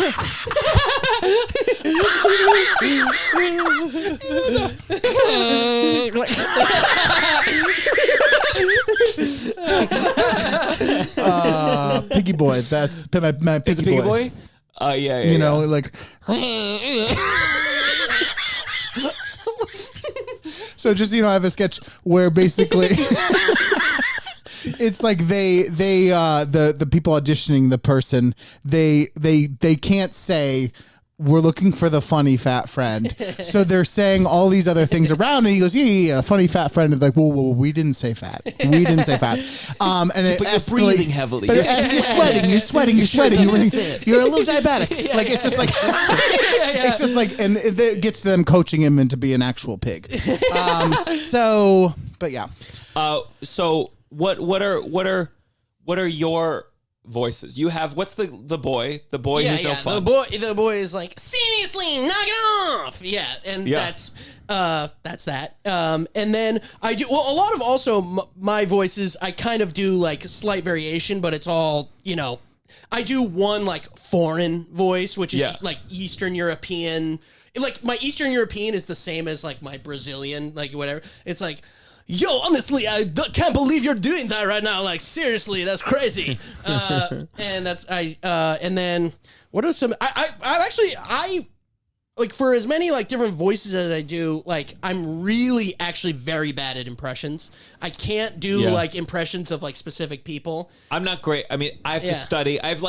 B: Piggy boy. That's my piggy,
A: Piggy boy? Yeah.
B: You know, like. So just I have a sketch where basically it's like the people auditioning the person they can't say we're looking for the funny fat friend, so they're saying all these other things around, and he goes, yeah, funny fat friend. And like, whoa, we didn't say fat. We didn't say fat. And it
A: But you're
B: escalates-
A: breathing heavily.
B: But
A: You're-
B: you're sweating. You're a little diabetic. Like it's just like it's just like, and it gets to them coaching him into be an actual pig. But yeah.
A: So what are your voices. You have what's the boy? The boy who's no fun.
C: The boy is like, seriously, knock it off. Yeah, and that's that. And then I do a lot of also my voices. I kind of do like slight variation, but it's all I do one like foreign voice, which is like Eastern European. Like my Eastern European is the same as like my Brazilian, like whatever. It's like, yo, honestly, can't believe you're doing that right now. Like, seriously, that's crazy. And that's and then what are some? I like for as many like different voices as I do, like I'm really actually very bad at impressions. I can't do like impressions of like specific people.
A: I'm not great. I mean, I have to study. I've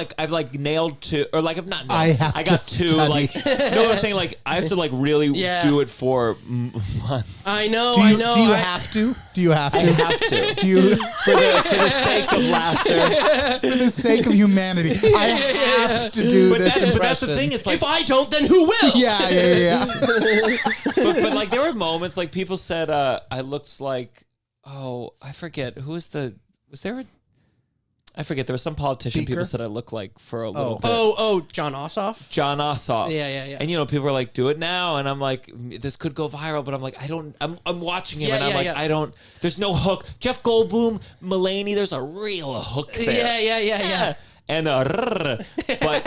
A: nailed two, or like I've not. Nailed. I got two.
B: Study.
A: Like no, I'm saying like I have to like really do it for months.
C: I know.
B: Do you have to? Do you have to?
A: I have to.
B: Do you
A: for the sake of laughter,
B: for the sake of humanity? I have to do this impression.
A: But that's the thing. It's like
C: if I don't, then who will?
B: Yeah.
A: but like there were moments like people said I looked like I forget who was there was some politician
B: Beaker?
A: people said I looked like for a little bit.
C: John Ossoff.
A: John Ossoff.
C: Yeah.
A: And people were like, do it now, and I'm like, this could go viral, but I'm like, I'm watching him, and I'm like, I don't. There's no hook. Jeff Goldblum, Mulaney, there's a real hook there.
C: Yeah.
A: And but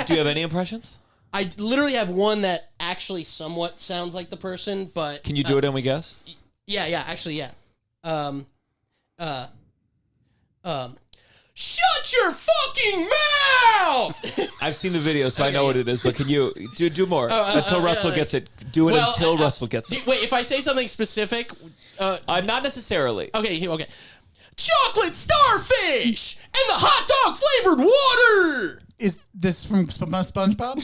A: do you have any impressions?
C: I literally have one that actually somewhat sounds like the person, but
A: Can you do it and we guess?
C: Actually. Shut your fucking mouth!
A: I've seen the video, so I know what it is. But can you do more until Russell gets it? Do it until Russell gets it.
C: Wait, if I say something specific,
A: Not necessarily.
C: Okay. Chocolate starfish and the hot dog flavored water.
B: Is this from SpongeBob?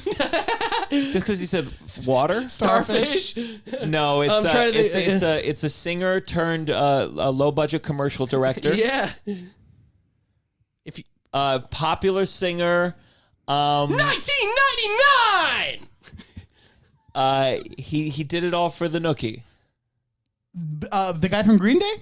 A: Just because you said water,
C: Starfish.
A: No, it's a singer turned a low budget commercial director.
C: Yeah.
A: If you, popular singer.
C: 1999.
A: He did it all for the Nookie.
B: The guy from Green Day?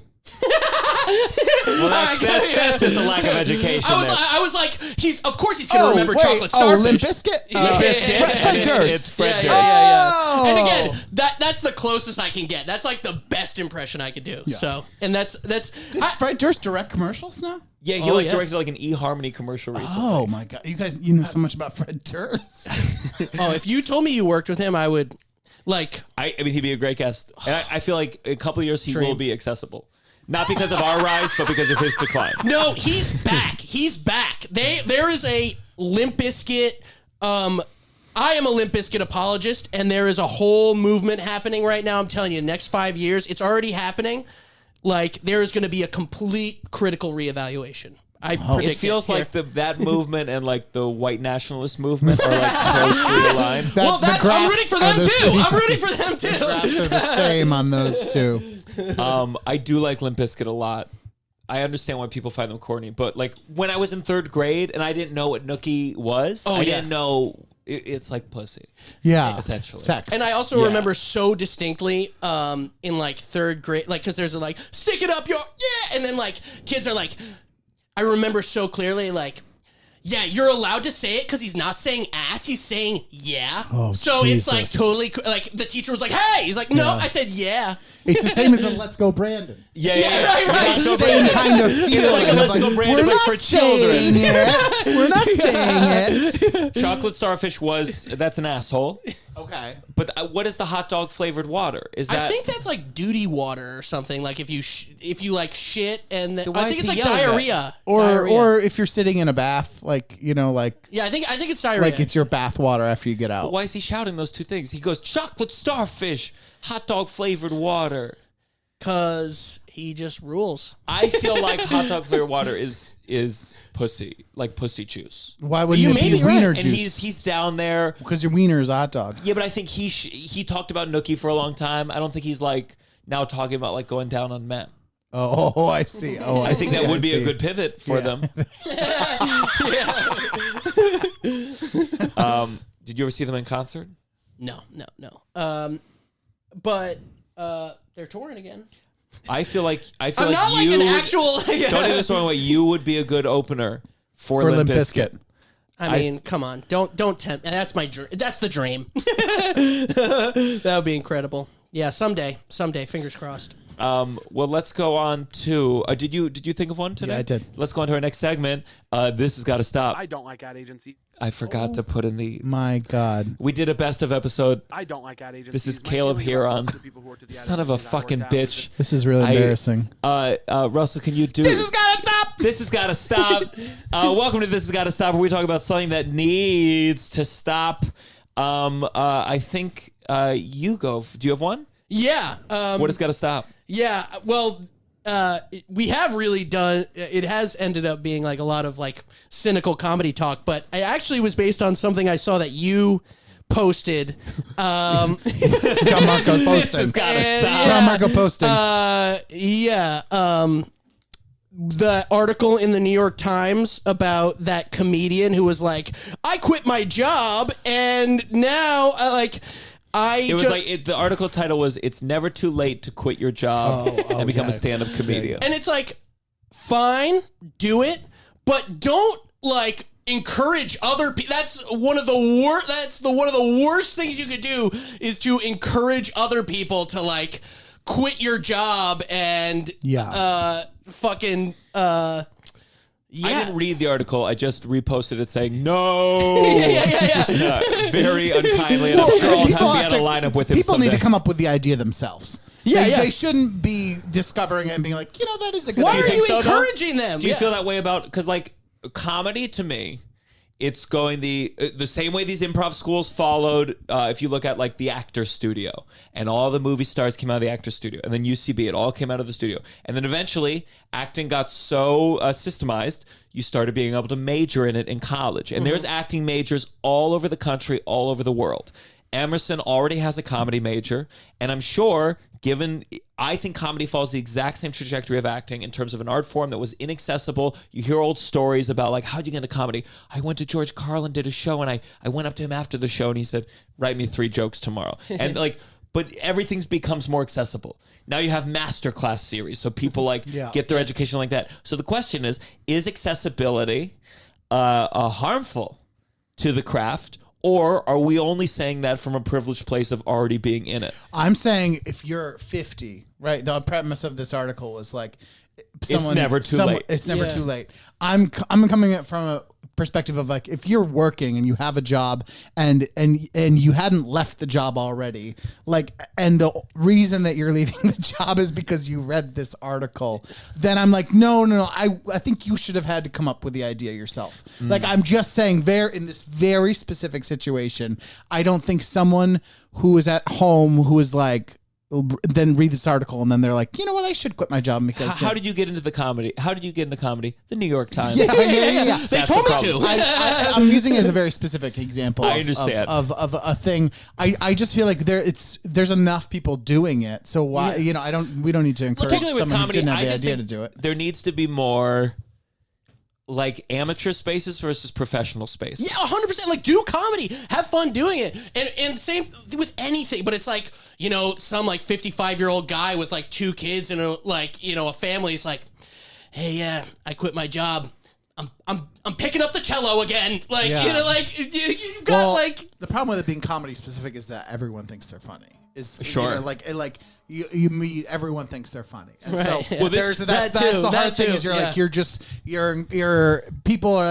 A: Well, that's just a lack of education.
C: I was like, of course he's gonna remember Chocolate Starfish.
B: Limp Bizkit? Fred Durst.
A: It's Fred Durst.
C: Yeah. And again, that's the closest I can get. That's like the best impression I could do.
B: Yeah.
C: So, and that's.
B: Does Fred Durst direct commercials now?
A: Yeah, he directed like an eHarmony commercial recently.
B: Oh my god, you guys, you know so much about Fred Durst.
C: If you told me you worked with him, I would. Like,
A: I mean, he'd be a great guest, and I feel like in a couple of years he will be accessible. Not because of our rise, but because of his decline.
C: No, he's back. He's back. There is a Limp Bizkit. I am a Limp Bizkit apologist, and there is a whole movement happening right now. I'm telling you, next 5 years, it's already happening. Like, there is going to be a complete critical reevaluation. I predict
A: it feels
C: here.
A: like that movement and like the white nationalist movement are like closely aligned.
C: I'm rooting for them too. I'm rooting for them too.
B: The graphs are the same on those two.
A: I do like Limp Bizkit a lot. I understand why people find them corny, but like when I was in third grade and I didn't know what Nookie was, I didn't know it's like pussy.
B: Yeah,
A: essentially
B: sex.
C: And I also remember so distinctly in like third grade, like because there's a like stick it up your and then like kids are like. I remember so clearly, like, yeah, you're allowed to say it because he's not saying ass, he's saying yeah.
B: Oh,
C: so
B: Jesus.
C: it's like totally, like, the teacher was like, hey! He's like, no, I said yeah.
B: It's the same as the Let's Go Brandon.
A: Yeah.
C: Right.
B: That same kind of feeling.
A: It's like a Let's Go Brandon, but for children.
B: We're not saying it.
A: Chocolate Starfish that's an asshole.
B: Okay.
A: But what is the hot dog flavored water? Is that?
C: I think that's like duty water or something. Like if you like shit and then,
A: why
C: I think
A: is
C: it's
A: he
C: like
A: yelling
C: diarrhea.
B: Or if you're sitting in a bath, like
C: yeah, I think it's diarrhea.
B: like it's your bath water after you get out.
A: But why is he shouting those two things? He goes chocolate starfish, hot dog flavored water.
C: Cause he just rules.
A: I feel like hot dog flavored water is pussy, like pussy juice.
B: Why wouldn't
C: You
B: it
C: may
B: be
C: be right.
B: wiener
A: And
B: juice?
A: he's down there.
B: Because your wiener is a hot dog.
A: Yeah, but I think he talked about Nookie for a long time. I don't think he's like now talking about like going down on men.
B: Oh, I see. Oh,
A: I think that would be a good pivot for them. Did you ever see them in concert?
C: No. But they're touring again.
A: I feel like
C: I'm not
A: you
C: like an actual.
A: don't even song what you would be a good opener for Limp Bizkit.
C: I mean, come on. Don't tempt. That's my dream. That's the dream. That would be incredible. Yeah, someday. Fingers crossed.
A: Well, let's go on to. Did you think of one today?
B: Yeah, I did.
A: Let's go on to our next segment. This has got to stop.
F: I don't like ad agency.
A: I forgot to put in the.
B: My God.
A: We did a best of episode.
F: I don't like ad agencies.
A: This is
F: My
A: Caleb
F: family
A: here
F: got
A: on.
F: most of the people who work at the ad
A: Son of a
F: agency that
A: fucking
F: worked out
A: bitch.
B: This is really embarrassing.
A: Russell, can you do?
B: This has got to stop.
A: This has got to stop. Welcome to This Has Got to Stop, where we talk about something that needs to stop. I think you go. Do you have one?
C: Yeah.
A: What has got to stop?
C: Yeah. Well, we have really done. It has ended up being like a lot of like cynical comedy talk, but I actually was based on something I saw that you posted.
B: Gianmarco posting.
A: This has got to stop.
B: Gianmarco posting.
C: The article in the New York Times about that comedian who was like, I quit my job and now
A: The article title was "It's never too late to quit your job and become a stand-up comedian."
C: And it's like, fine, do it, but don't like encourage other people. That's one of the worst. That's one of the worst things you could do is to encourage other people to like quit your job and fucking.
A: I didn't read the article. I just reposted it saying no. Very unkindly, and I'm sure I'll
B: people
A: be
B: have
A: at a
B: to-
A: lineup with him
B: People
A: someday.
B: need to come up with the idea themselves. They shouldn't be discovering it and being like, that is a good
C: Why
B: idea.
C: are you
A: so, though?
C: encouraging them?
A: Do you feel that way about, because like comedy to me, it's going the same way these improv schools followed. If you look at like the actor studio, and all the movie stars came out of the actor studio, and then UCB, it all came out of the studio, and then eventually acting got so systemized, you started being able to major in it in college, and there's acting majors all over the country, all over the world. Emerson already has a comedy major, and I'm sure, I think comedy follows the exact same trajectory of acting in terms of an art form that was inaccessible. You hear old stories about like, how'd you get into comedy? I went to George Carlin, did a show, and I went up to him after the show, and he said, write me 3 jokes tomorrow. And like, but everything becomes more accessible. Now you have masterclass series, so people like get their education like that. So the question is accessibility harmful to the craft? Or are we only saying that from a privileged place of already being in it?
B: I'm saying if you're 50, right? The premise of this article is like,
A: it's never too late.
B: It's never too late. I'm coming at it from a perspective of like, if you're working and you have a job and you hadn't left the job already, like, and the reason that you're leaving the job is because you read this article, then I'm like, no, I think you should have had to come up with the idea yourself. Like, I'm just saying, in this very specific situation, I don't think someone who is at home who is like, then read this article and then they're like, you know what, I should quit my job because
A: how did you get into the comedy? How did you get into comedy? The New York Times.
B: Yeah.
C: They
A: That's
C: told
A: the
C: me
A: problem.
C: to.
B: I'm using it as a very specific example.
A: I understand.
B: Of a thing. I just feel like there's enough people doing it. So why we don't need to encourage
A: Particularly with
B: someone who
A: comedy,
B: didn't have
A: I
B: the
A: just
B: idea to
A: think
B: do it.
A: there needs to be more like amateur spaces versus professional spaces.
C: Yeah, 100%. Like, do comedy. Have fun doing it. And same with anything. But it's like, some like 55-year-old guy with like 2 kids and a family is like, hey, I quit my job. I'm picking up the cello again. Like, you've got
B: the problem with it being comedy specific is that everyone thinks they're funny.
A: Sure.
B: You meet everyone thinks they're funny, and
C: Right.
B: so
C: Well,
B: that's the hard thing is you're people are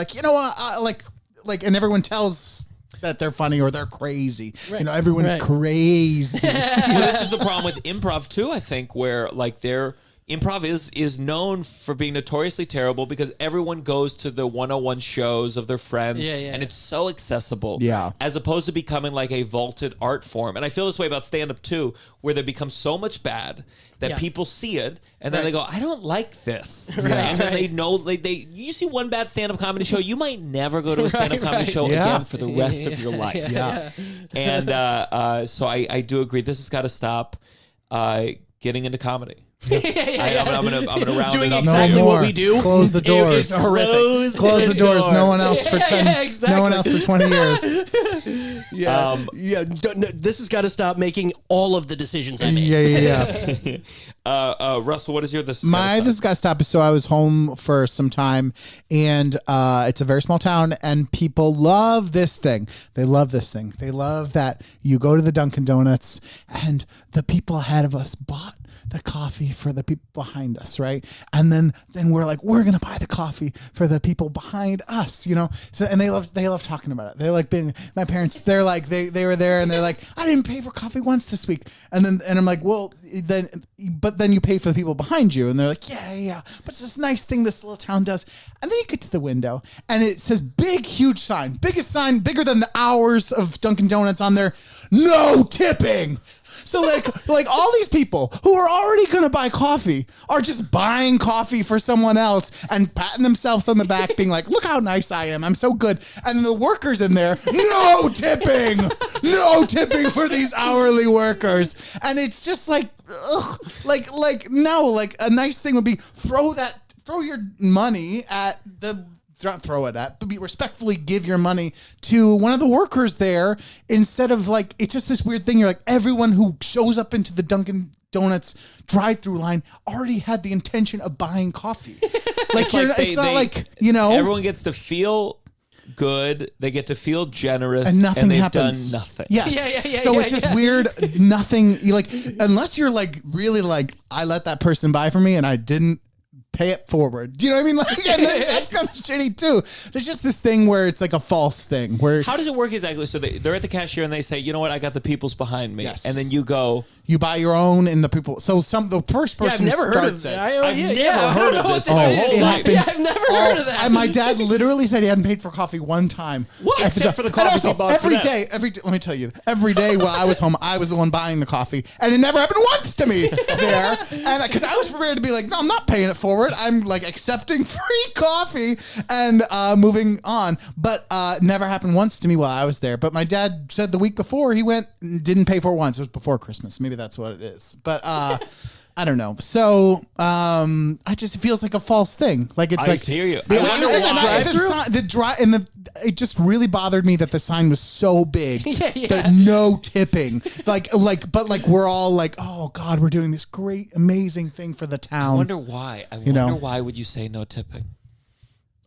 B: like, like and everyone tells that they're funny or they're crazy.
C: Right.
B: Everyone's
C: Right.
B: crazy.
A: Well, this is the problem with improv too, I think, where like improv is known for being notoriously terrible because everyone goes to the 101 shows of their friends and it's so accessible as opposed to becoming like a vaulted art form. And I feel this way about stand-up too, where they become so much bad that people see it and then they go, I don't like this. And then they know you see one bad stand-up comedy show, you might never go to a stand-up comedy show again for the rest of your life. And so I do agree, this has got to stop getting into comedy. I'm gonna round
C: Doing
A: it up.
C: exactly
B: No
C: what
B: more.
C: we do.
B: Close the doors.
C: It's horrific.
B: Close the doors. No one else for 10.
C: Yeah, exactly.
B: No one else for 20 years.
C: Yeah, this has got to stop making all of the decisions I make.
B: Yeah.
A: Russell, what is your this?
B: This guy stop is so I was home for some time, and it's a very small town, and people love this thing. They love this thing. They love that you go to the Dunkin' Donuts, and the people ahead of us bought the coffee for the people behind us, right? And then we're like, we're gonna buy the coffee for the people behind us, you know. So and they love talking about it. They like being my parents. They're like they were there and they're like, I didn't pay for coffee once this week. And I'm like, well, then you pay for the people behind you. And they're like, yeah. But it's this nice thing this little town does. And then you get to the window and it says huge sign, biggest sign, bigger than the hours of Dunkin' Donuts on there. No tipping. So like all these people who are already going to buy coffee are just buying coffee for someone else and patting themselves on the back being like, look how nice I am. I'm so good. And the workers in there, no tipping for these hourly workers. And it's just like, ugh, like a nice thing would be throw your money at the don't throw it at, but respectfully give your money to one of the workers there instead of like, it's just this weird thing. You're like, everyone who shows up into the Dunkin' Donuts drive-through line already had the intention of buying coffee. It's not like, you know.
A: Everyone gets to feel good. They get to feel generous.
B: And nothing
A: they've
B: happens.
A: done nothing.
B: Yes. So it's just weird. Nothing, you like, unless you're like, really like, I let that person buy for me and I didn't pay it forward. Do you know what I mean? Like, and that's kind of shitty too. There's just this thing where it's like a false thing. Where
A: how does it work exactly? So they're at the cashier and they say, you know what, I got the people's behind me.
B: Yes.
A: And then you go,
B: you buy your own and the people. So the first person
C: I've never heard of
B: starts
C: that.
B: it.
A: I've never heard of this.
B: It happens.
C: Yeah, I've never heard of that.
B: And my dad literally said he hadn't paid for coffee one time.
C: What?
A: Except for the
B: And
A: coffee
B: also,
A: he bought for them.
B: every day, let me tell you, every day while I was home, I was the one buying the coffee, and it never happened once to me there. And because I was prepared to be like, no, I'm not paying it forward. I'm like accepting free coffee and moving on. But never happened once to me while I was there. But my dad said the week before he went, didn't pay for it once. It was before Christmas. Maybe that's what it is. But I don't know. So I just, it feels like a false thing. Like it's
A: I
B: like
A: hear you.
B: Yeah,
A: I wonder
B: why. It just really bothered me that the sign was so big. That no tipping. But we're all like, oh God, we're doing this great, amazing thing for the town.
A: I wonder why. Why would you say no tipping?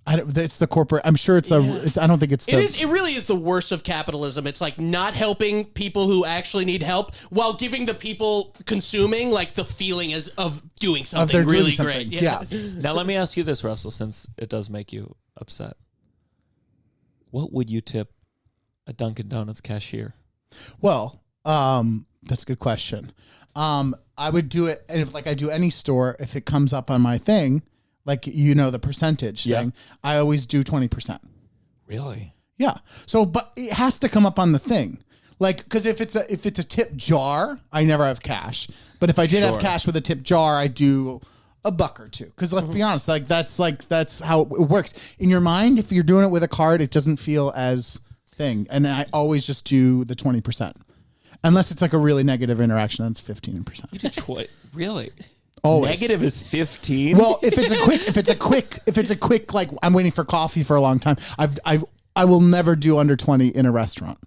B: It's the corporate. I'm sure it's I don't think it's.
C: It really is the worst of capitalism. It's like not helping people who actually need help while giving the people consuming like the feeling of doing something really great.
B: Yeah.
A: Now let me ask you this, Russell, since it does make you upset. What would you tip a Dunkin' Donuts cashier?
B: Well, that's a good question. I would do it, and if like I do any store, if it comes up on my thing. Like, you know, the percentage thing, I always do 20%.
A: Really?
B: Yeah. So, but it has to come up on the thing. Like, because if it's a tip jar, I never have cash. But if I did have cash with a tip jar, I do $1 or $2. Because let's be honest, that's how it works. In your mind, if you're doing it with a card, it doesn't feel as thing. And I always just do the 20%. Unless it's like a really negative interaction, that's 15%.
A: Really?
B: Always.
A: Negative is 15.
B: Well, if it's a quick, like I'm waiting for coffee for a long time. I will never do under 20 in a restaurant.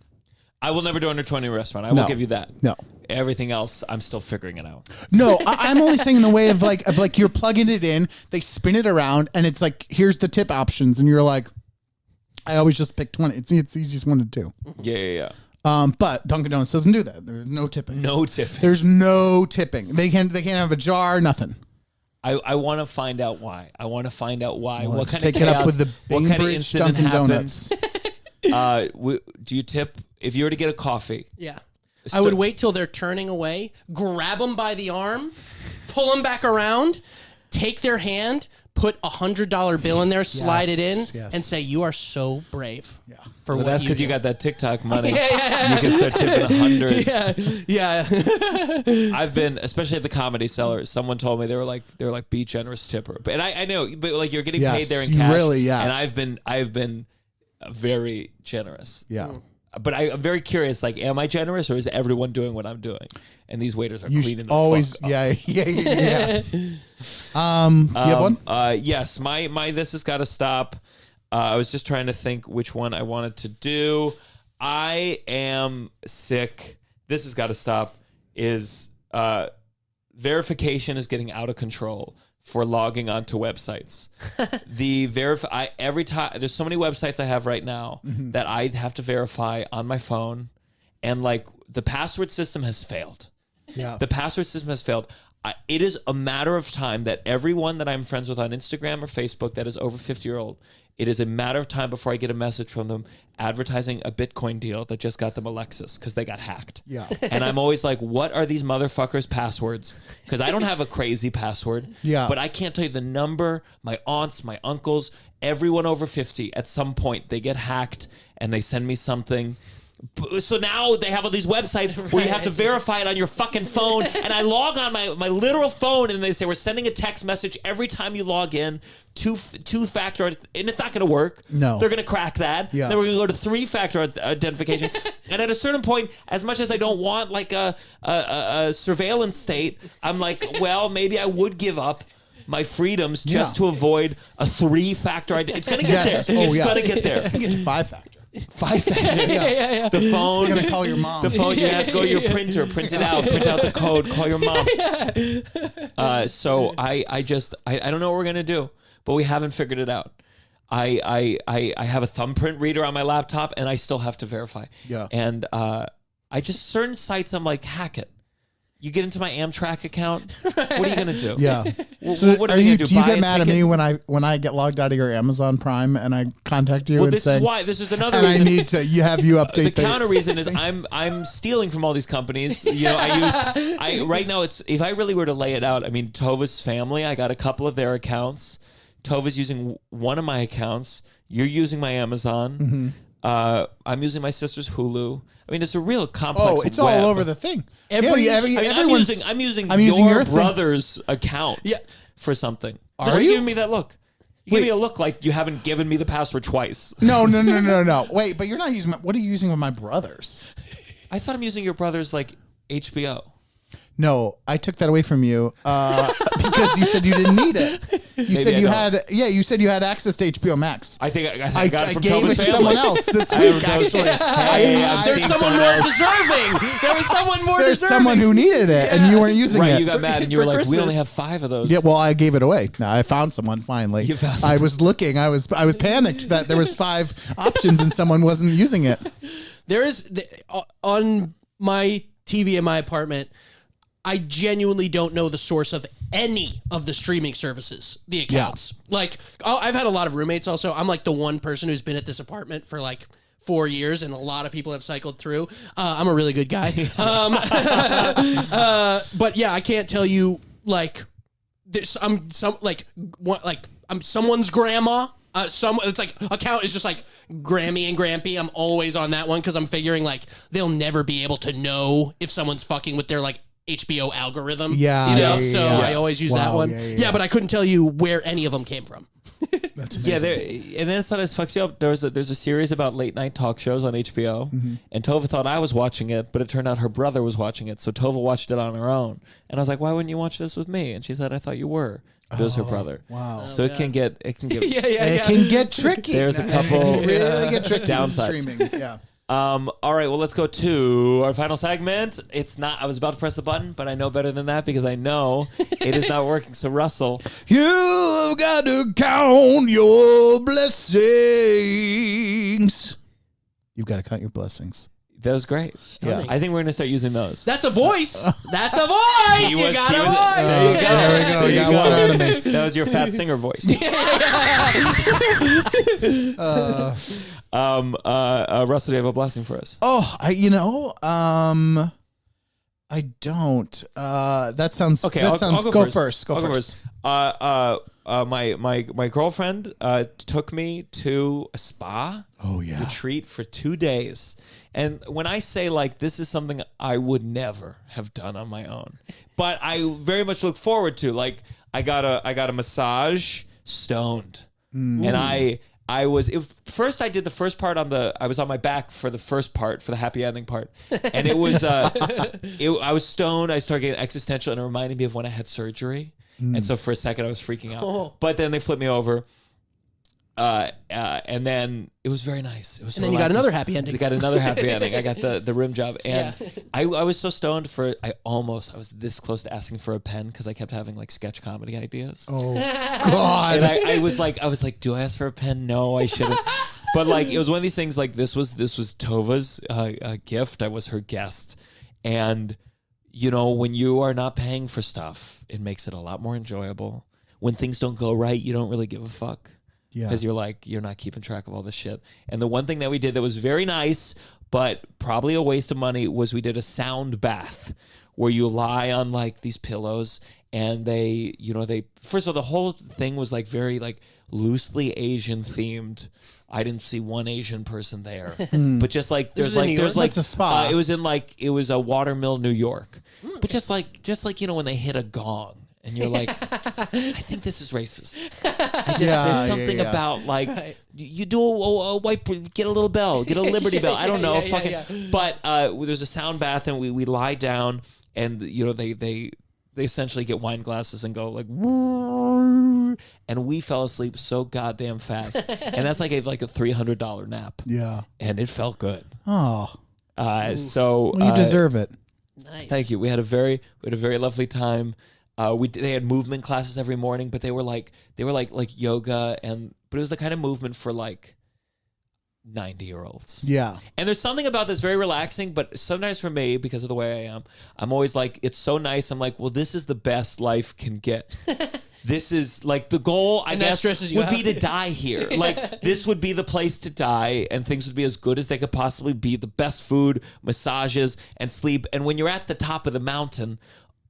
A: I will never do under 20 in a restaurant. I will give you that.
B: No.
A: Everything else, I'm still figuring it out.
B: No, I'm only saying in the way of like you're plugging it in, they spin it around, and it's like, here's the tip options, and you're like, I always just pick 20. It's the easiest one to do.
A: Yeah.
B: But Dunkin' Donuts doesn't do that. There's no tipping.
A: No tipping.
B: There's no tipping. They can't have a jar. Nothing.
A: I want to find out why. What kind of
B: take
A: chaos,
B: it up with the
A: what kind of
B: Bainbridge
A: incident
B: Dunkin'
A: happens?
B: Donuts.
A: Do you tip if you were to get a coffee?
C: Yeah. I would wait till they're turning away, grab them by the arm, pull them back around, take their hand, put $100 bill in there, slide it in, and say, "You are so brave." Yeah. For what
A: that's
C: you
A: because
C: do.
A: you got that TikTok money. You can start tipping hundreds.
C: Yeah.
A: I've been, especially at the Comedy Cellar. Someone told me they were like, be generous tipper. And I know, but like you're getting paid there in cash.
B: Really, yeah.
A: And I've been very generous.
B: Yeah.
A: But I'm very curious. Like, am I generous, or is everyone doing what I'm doing? And these waiters are
B: You
A: cleaning
B: should
A: the
B: always,
A: fuck up.
B: yeah. Do you have one?
A: Yes, my this has got to stop. I was just trying to think which one I wanted to do. I am sick. This has got to stop. Is verification is getting out of control for logging onto websites. Every time there's so many websites I have right now that I have to verify on my phone, and like the password system has failed.
B: Yeah.
A: The password system has failed. It is a matter of time that everyone that I'm friends with on Instagram or Facebook that is over 50-year-old, it is a matter of time before I get a message from them advertising a Bitcoin deal that just got them a Lexus because they got hacked.
B: Yeah.
A: And I'm always like, what are these motherfuckers' passwords? Because I don't have a crazy password.
B: Yeah.
A: But I can't tell you the number. My aunts, my uncles, everyone over 50, at some point they get hacked and they send me something. So now they have all these websites where you have to verify it on your fucking phone. And I log on my literal phone and they say, we're sending a text message every time you log in, two-factor, and it's not going to work.
B: No.
A: They're going to crack that.
B: Yeah.
A: Then we're going to go to three-factor identification. And at a certain point, as much as I don't want like a surveillance state, I'm like, well, maybe I would give up my freedoms just to avoid a three-factor identity. It's going to get
B: Yes.
A: there.
B: Oh,
A: It's
B: yeah.
A: going to get there.
B: You get to 5-factor.
A: 5-factor.
B: Yeah.
A: The phone.
B: You're gonna call your mom.
A: The phone. You have to go to your printer, print it out, print out the code, call your mom. So I don't know what we're gonna do, but we haven't figured it out. I have a thumbprint reader on my laptop, and I still have to verify.
B: Yeah.
A: And I just certain sites I'm like, hack it. You get into my Amtrak account. What are you gonna do?
B: Yeah.
A: So what are you gonna do?
B: Do you
A: Buy
B: get
A: a
B: mad at
A: ticket?
B: me when I get logged out of your Amazon Prime and I contact you
A: Well,
B: and
A: this
B: say,
A: is why. This is another
B: and I
A: reason.
B: need to you update
A: The counter reason is I'm stealing from all these companies. You know, I right now it's if I really were to lay it out, I mean Tova's family, I got a couple of their accounts. Tova's using one of my accounts. You're using my Amazon. I'm using my sister's Hulu. I mean, it's a real complex.
B: Oh, it's
A: web.
B: all over the thing.
A: I'm using
B: I'm using
A: your
B: your thing.
A: brother's account for something.
B: Are
A: Are
B: you?
A: giving me that look? You give me a look like you haven't given me the password twice.
B: No. Wait, but you're not using what are you using with my brothers?
A: I thought I'm using your brother's like HBO.
B: No, I took that away from you because you said you didn't need it. You said you had access to HBO Max.
A: I think I got it from
B: gave
A: Tova's
B: it to
A: family.
B: someone else this
A: I
B: week.
A: was-
B: Actually,
A: Hey, I've
C: There's
A: seen
C: someone
A: someone
C: more
A: else.
C: deserving. There was someone more
B: there's
C: deserving.
B: someone who needed it, and you weren't using
A: Right,
B: it.
A: you got mad and you were
C: for
A: like, "We
C: Christmas.
A: only have 5 of those."
B: Yeah, well, I gave it away. No, I found someone finally.
A: You found
B: I was looking. I was panicked that there was 5 options and someone wasn't using it.
C: There is on my TV in my apartment. I genuinely don't know the source of any of the streaming services, the accounts. Like, I've had a lot of roommates also. I'm like the one person who's been at this apartment for like 4 years, and a lot of people have cycled through. I'm a really good guy. But yeah, I can't tell you like this. I'm someone's grandma. It's like account is just like Grammy and Grampy. I'm always on that one because I'm figuring like they'll never be able to know if someone's fucking with their like HBO algorithm.
B: Yeah,
C: you know.
B: yeah,
C: So
B: yeah.
C: I always use that
B: Wow,
C: one.
B: yeah.
C: But I couldn't tell you where any of them came from.
B: That's
A: Yeah,
B: amazing.
A: and then sometimes fucks you up. There's a series about late night talk shows on HBO, and Tova thought I was watching it, but it turned out her brother was watching it. So Tova watched it on her own, and I was like, "Why wouldn't you watch this with me?" And she said, "I thought you were." It was her brother.
B: Wow.
A: So it can get
C: yeah,
B: It can get tricky.
A: There's a couple
B: really get tricky with
A: downsides.
B: streaming. Yeah.
A: All right, well, let's go to our final segment. It's not. I was about to press the button, but I know better than that because I know it is not working. So Russell,
B: You've got to count your blessings. You've got to count your blessings.
A: that was great.
C: Stunning.
A: I think we're gonna start using those.
C: That's a voice. That's a voice. You got a voice.
A: There you go.
B: There we go.
A: There you
B: Got
A: go.
B: one out of me.
A: That was your fat singer voice. Russell, do you have a blessing for us?
B: Oh, I don't. That sounds
A: Okay,
B: That
A: I'll
B: sounds.
A: go
B: first. Go
A: I'll
B: first.
A: My girlfriend took me to a spa
B: Oh yeah.
A: retreat for 2 days. And when I say like this is something I would never have done on my own, but I very much look forward to. Like I got a massage stoned, and First I did the first part I was on my back for the first part, for the happy ending part. And it was, I was stoned. I started getting existential, and it reminded me of when I had surgery. And so for a second I was freaking out. But then they flipped me over. And then it was very nice. It was so
C: And then you got another happy ending.
A: I got another happy ending. I got the rim job. And I was so stoned I was this close to asking for a pen because I kept having like sketch comedy ideas.
B: Oh God.
A: And I was like, do I ask for a pen? No, I shouldn't. But like, it was one of these things, like this was Tova's gift. I was her guest. And you know, when you are not paying for stuff, it makes it a lot more enjoyable. When things don't go right, you don't really give a fuck.
B: Yeah.
A: Because you're not keeping track of all this shit. And the one thing that we did that was very nice, but probably a waste of money, was we did a sound bath where you lie on like these pillows, and they first of all, the whole thing was like very like loosely Asian themed. I didn't see one Asian person there, but just like there's like
B: It's a spa.
A: it was a Watermill, New York, but just like you know when they hit a gong. And you're like, I think this is racist. There's something about like you do a white, get a little bell, get a Liberty Bell. I don't know, But there's a sound bath, and we lie down, and you know they essentially get wine glasses and go like, and we fell asleep so goddamn fast, and that's like a $300 nap.
B: Yeah.
A: And it felt good.
B: Oh.
A: So
B: Well, you deserve it.
C: Nice.
A: Thank you. We had a very lovely time. They had movement classes every morning, but they were like yoga, but it was the kind of movement for like 90-year-olds.
B: Yeah.
A: And there's something about this very relaxing, but sometimes for me, because of the way I am, I'm always like, it's so nice. I'm like, well, this is the best life can get. This is like the goal, I guess, would be to die here. Like this would be the place to die, and things would be as good as they could possibly be. The best food, massages, and sleep. And when you're at the top of the mountain,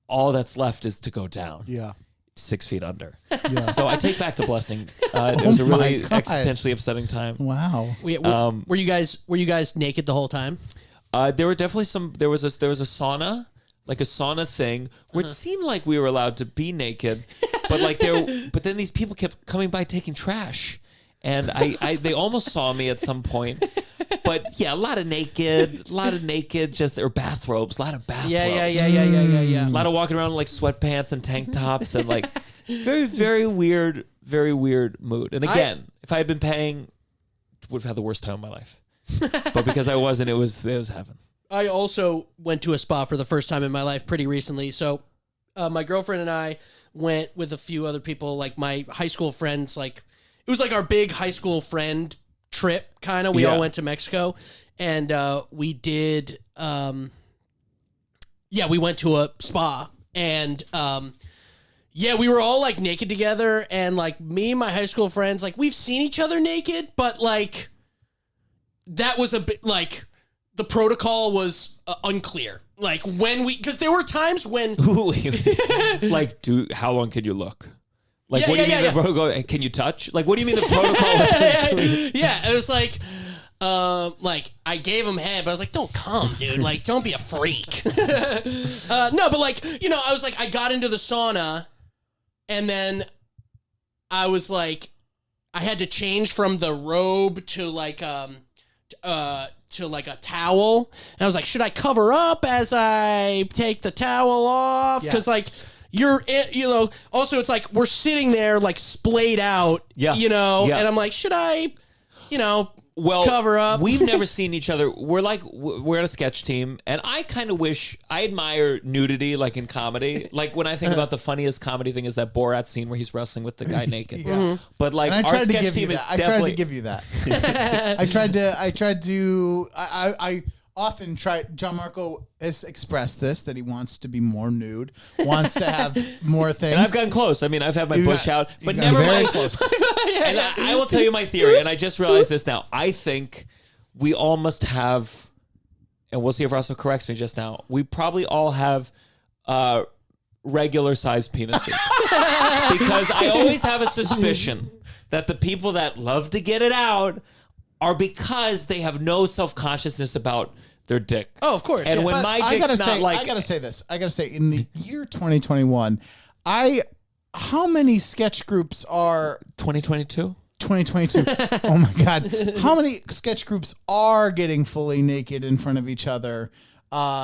A: all that's left is to go down.
B: Yeah.
A: 6 feet under.
B: Yeah.
A: So I take back the blessing. It was a really
B: God.
A: existentially upsetting time.
B: Wow.
C: Were you guys naked the whole time?
A: There were definitely there was a sauna, like a sauna thing, where it seemed like we were allowed to be naked, but but then these people kept coming by taking trash, and they almost saw me at some point. But yeah, a lot of naked, or bathrobes, a lot of bathrobes.
C: Yeah.
A: A lot of walking around in like sweatpants and tank tops, and like very, very weird mood. And again, if I had been paying, would have had the worst time of my life. But because I wasn't, it was heaven.
C: I also went to a spa for the first time in my life pretty recently. So my girlfriend and I went with a few other people, like my high school friends. Like it was like our big high school friend trip, kind of. We all went to Mexico, and we did. We went to a spa, and we were all like naked together, and like me and my high school friends, like we've seen each other naked, but like that was a bit like the protocol was unclear. Like because there were times when
A: like, how long can you look? Like, what do you mean the protocol? Can you touch? Like, what do you mean the protocol?
C: It was like I gave him head, but I was like, don't come, dude. Like, don't be a freak. No, but like, you know, I was like, I got into the sauna, and then I was like, I had to change from the robe to like a towel. And I was like, should I cover up as I take the towel off? Because like, also it's like we're sitting there like splayed out, and I'm like, should I, cover up?
A: We've never seen each other. We're on a sketch team, and I kind of wish I admire nudity, like in comedy. Like when I think about the funniest comedy thing is that Borat scene where he's wrestling with the guy naked. But like our sketch team is definitely.
B: I tried to give you that. I often try. Gianmarco has expressed this, that he wants to be more nude, wants to have more things.
A: And I've gotten close. I mean, I've had my bush out, but never mind.
B: Close.
A: And I will tell you my theory, and I just realized this now. I think we all must have, and we'll see if Russell corrects me just now, we probably all have regular sized penises. Because I always have a suspicion that the people that love to get it out are because they have no self-consciousness about their dick.
C: Oh, of course.
A: And when my dick's not like...
B: I gotta say this. I gotta say, in the year 2021, how many sketch groups are...
A: 2022?
B: 2022. Oh my God. How many sketch groups are getting fully naked in front of each other?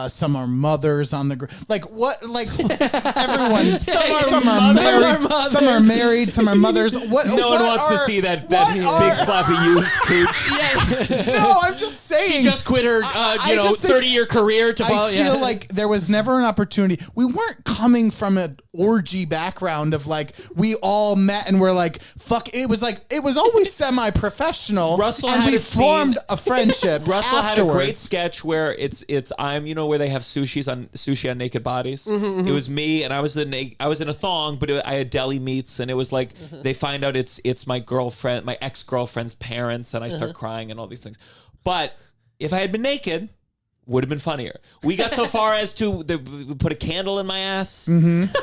B: Some are mothers on the group. Like what? Like everyone. Some are married. Some are married. Some are mothers. What?
A: No one wants to see that big floppy used cooch.
B: No, I'm just saying.
C: She just quit her, 30-year career to follow.
B: I feel like there was never an opportunity. We weren't coming from an orgy background of like we all met and we're like fuck. It was always semi-professional.
A: Russell
B: and
A: had
B: we
A: a
B: formed
A: scene-
B: a friendship.
A: Russell had a
B: afterwards.
A: great sketch where where they have sushi on naked bodies. It was me and I was in a thong, but I had deli meats, and it was like they find out it's my ex-girlfriend's parents, and I start crying and all these things. But if I had been naked, would have been funnier. We got so far as to we put a candle in my ass. We took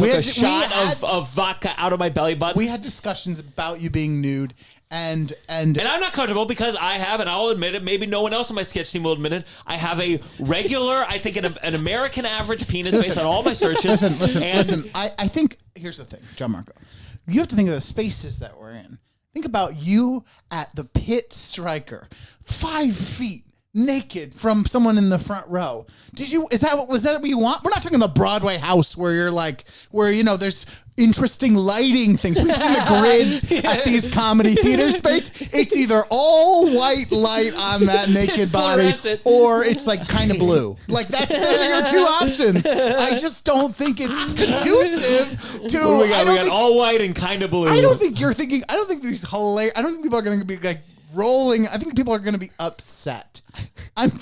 A: a shot of vodka out of my belly button.
B: We had discussions about you being nude. And
A: I'm not comfortable because I have, and I'll admit it, maybe no one else on my sketch team will admit it, I have a regular, I think an American average penis based on all my searches.
B: Listen. I think, here's the thing, Gianmarco. You have to think of the spaces that we're in. Think about you at the pit striker, 5 feet naked from someone in the front row. Was that what you want? We're not talking the Broadway house where you're like, there's interesting lighting things. We've seen the grids at these comedy theater space. It's either all white light on that naked body or it's like kind of blue. Like those are your two options. I just don't think it's conducive to.
A: What do we got? We got all white and kind of blue.
B: I don't think you're thinking. I don't think these hilarious. I don't think people are going to be like rolling. I think people are going to be upset. I'm I'm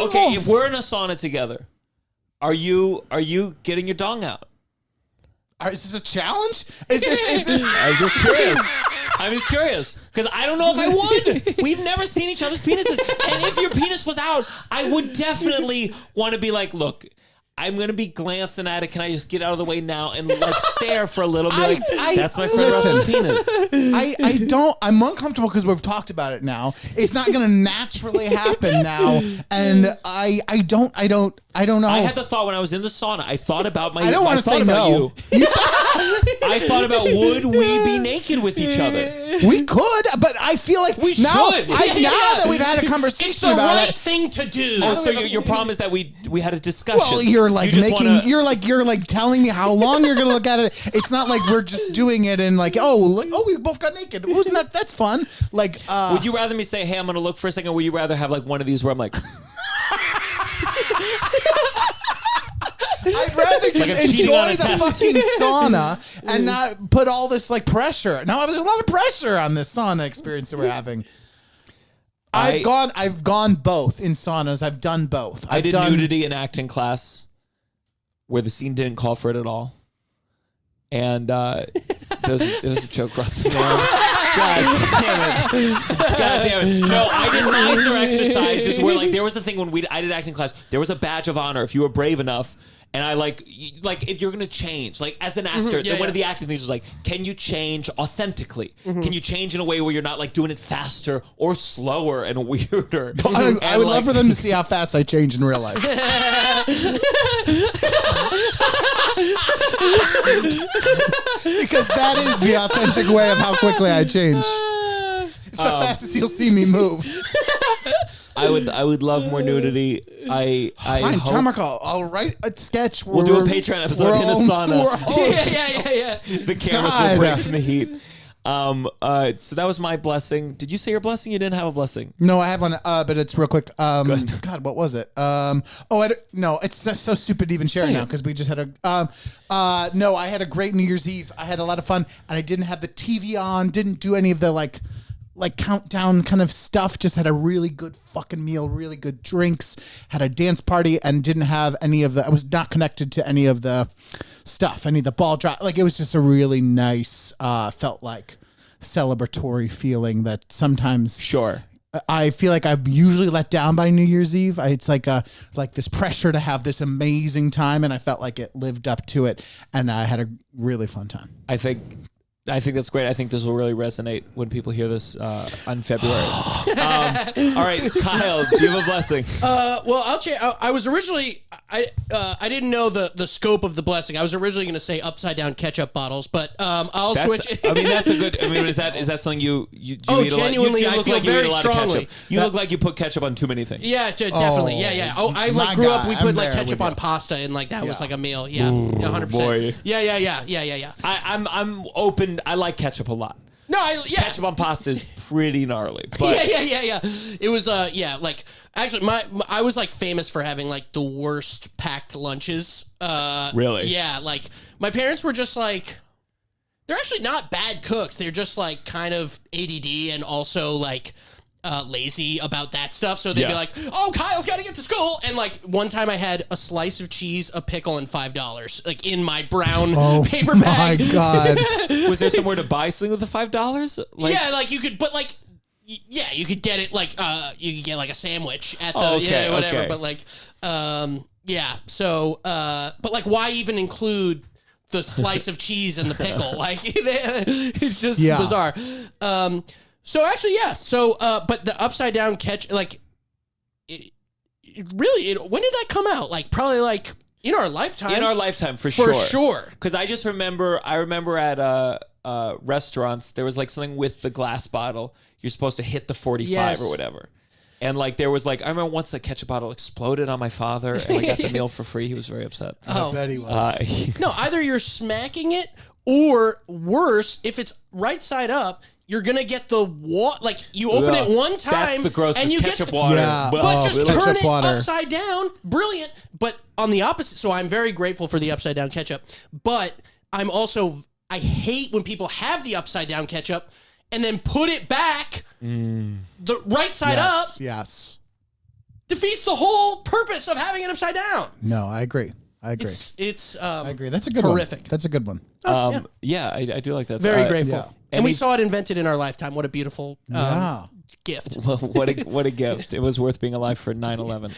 A: okay. If we're in a sauna together, are you getting your dong out?
B: Is this a challenge? Is this?
A: I'm just curious because I don't know if I would. We've never seen each other's penises, and if your penis was out, I would definitely want to be like, look, I'm gonna be glancing at it. Can I just get out of the way now and like stare for a little bit? That's my friend Russell's penis.
B: I don't. I'm uncomfortable because we've talked about it now. It's not gonna naturally happen now, and I don't know.
A: I had the thought when I was in the sauna. I thought about my.
B: I don't want to say no.
A: I thought about would we be naked with each other?
B: We could, but I feel like
A: we
B: now,
A: should.
B: Now that we've had a conversation
C: it's the
B: about
C: right
B: it,
C: thing to do.
A: Oh, so your problem is that we had a discussion.
B: Well, you're like telling me how long you're gonna look at it. It's not like we're just doing it and like we both got naked. Wasn't that? That's fun. Like,
A: would you rather me say, hey, I'm gonna look for a second? Or would you rather have like one of these where I'm like?
B: I'd rather just
A: like
B: enjoy the fucking sauna and not put all this like pressure. Now there's a lot of pressure on this sauna experience that we're having. I've gone both in saunas. I've done both.
A: I did nudity in acting class where the scene didn't call for it at all. And there was a choke across the man. God damn it. No, I did master exercises where like there was a thing when I did acting class, there was a badge of honor if you were brave enough. And I like if you're gonna change, like as an actor, one of the acting things was like, can you change authentically? Can you change in a way where you're not like doing it faster or slower and weirder?
B: I would love for them to see how fast I change in real life. Because that is the authentic way of how quickly I change. It's the fastest you'll see me move.
A: I would love more nudity. I
B: Fine,
A: hope
B: Gianmarco, I'll write a sketch.
A: We'll do a Patreon episode in a sauna.
C: Yeah.
A: The cameras will break from the heat. So that was my blessing. Did you say your blessing? You didn't have a blessing.
B: No, I have one, but it's real quick. God, what was it? It's just so stupid to even share it now because we just had a. No, I had a great New Year's Eve. I had a lot of fun, and I didn't have the TV on. Didn't do any of the like countdown kind of stuff. Just had a really good fucking meal, really good drinks, had a dance party, and didn't have any of the. I was not connected to any of the stuff, any of the ball drop. Like it was just a really nice, felt like celebratory feeling that sometimes.
A: Sure.
B: I feel like I'm usually let down by New Year's Eve. It's like this pressure to have this amazing time, and I felt like it lived up to it, and I had a really fun time.
A: I think that's great. I think this will really resonate when people hear this on February. All right, Kyle, do you have a blessing?
C: Well, I was originally I didn't know the scope of the blessing. I was originally going to say upside down ketchup bottles, but I'll switch.
A: I mean, that's a good. I mean, is that something you
C: Oh,
A: eat a lot?
C: genuinely,
A: You
C: I
A: look
C: feel
A: like you eat
C: very
A: a lot of
C: strongly.
A: ketchup. You look like you put ketchup on too many things.
C: Yeah, definitely. Yeah. Oh, I
B: my
C: grew up.
B: God,
C: We
B: I'm
C: put like
B: there
C: ketchup
B: with
C: on
B: you.
C: pasta, and like that was
B: Yeah.
C: like a meal. Yeah, 100%.
A: boy.
C: Yeah.
A: I'm open. I like ketchup a lot.
C: No,
A: Ketchup on pasta is pretty gnarly. But
C: yeah. It was like actually I was like famous for having like the worst packed lunches.
A: Really?
C: Yeah, like my parents were just like they're actually not bad cooks. They're just like kind of ADD and also like lazy about that stuff. So they'd be like, "Oh, Kyle's got to get to school." And like one time I had a slice of cheese, a pickle, and $5 like in my brown paper bag.
B: My God.
A: was there somewhere to buy something with the $5? Like,
C: yeah, like you could, but like, yeah, you could get it like you could get like a sandwich at the
A: Okay,
C: whatever.
A: okay.
C: But like, yeah. So, but like, why even include the slice of cheese and the pickle? Like, it's just bizarre. So actually, yeah. So, but the upside down like, it really, when did that come out? Like, probably like in our lifetime.
A: in our lifetime, for
C: For
A: sure.
C: sure.
A: Because I remember at restaurants, there was like something with the glass bottle. You're supposed to hit the 45
C: Yes.
A: or whatever. And like there was like, I remember once the ketchup bottle exploded on my father and I got the meal for free. He was very upset.
B: I bet he was.
C: No, either you're smacking it, or worse, if it's right side up, you're gonna get the like you open it one time
A: That's the grossest.
C: and you
A: Ketchup
C: get
A: water.
B: Yeah.
C: but
B: Oh,
C: just
B: ketchup
C: turn it
B: water.
C: upside down. Brilliant. But on the opposite, so I'm very grateful for the upside down ketchup. But I hate when people have the upside down ketchup and then put it back the right side up.
B: Yes.
C: Defeats the whole purpose of having it upside down.
B: No, I agree.
C: It's
B: I agree. That's a good
C: horrific.
B: one. That's a good one.
A: Yeah, I do like that.
C: Very grateful.
B: yeah.
C: And we saw it invented in our lifetime. What a beautiful
B: Yeah.
C: gift.
A: Well, what a gift! It was worth being alive for 9/11.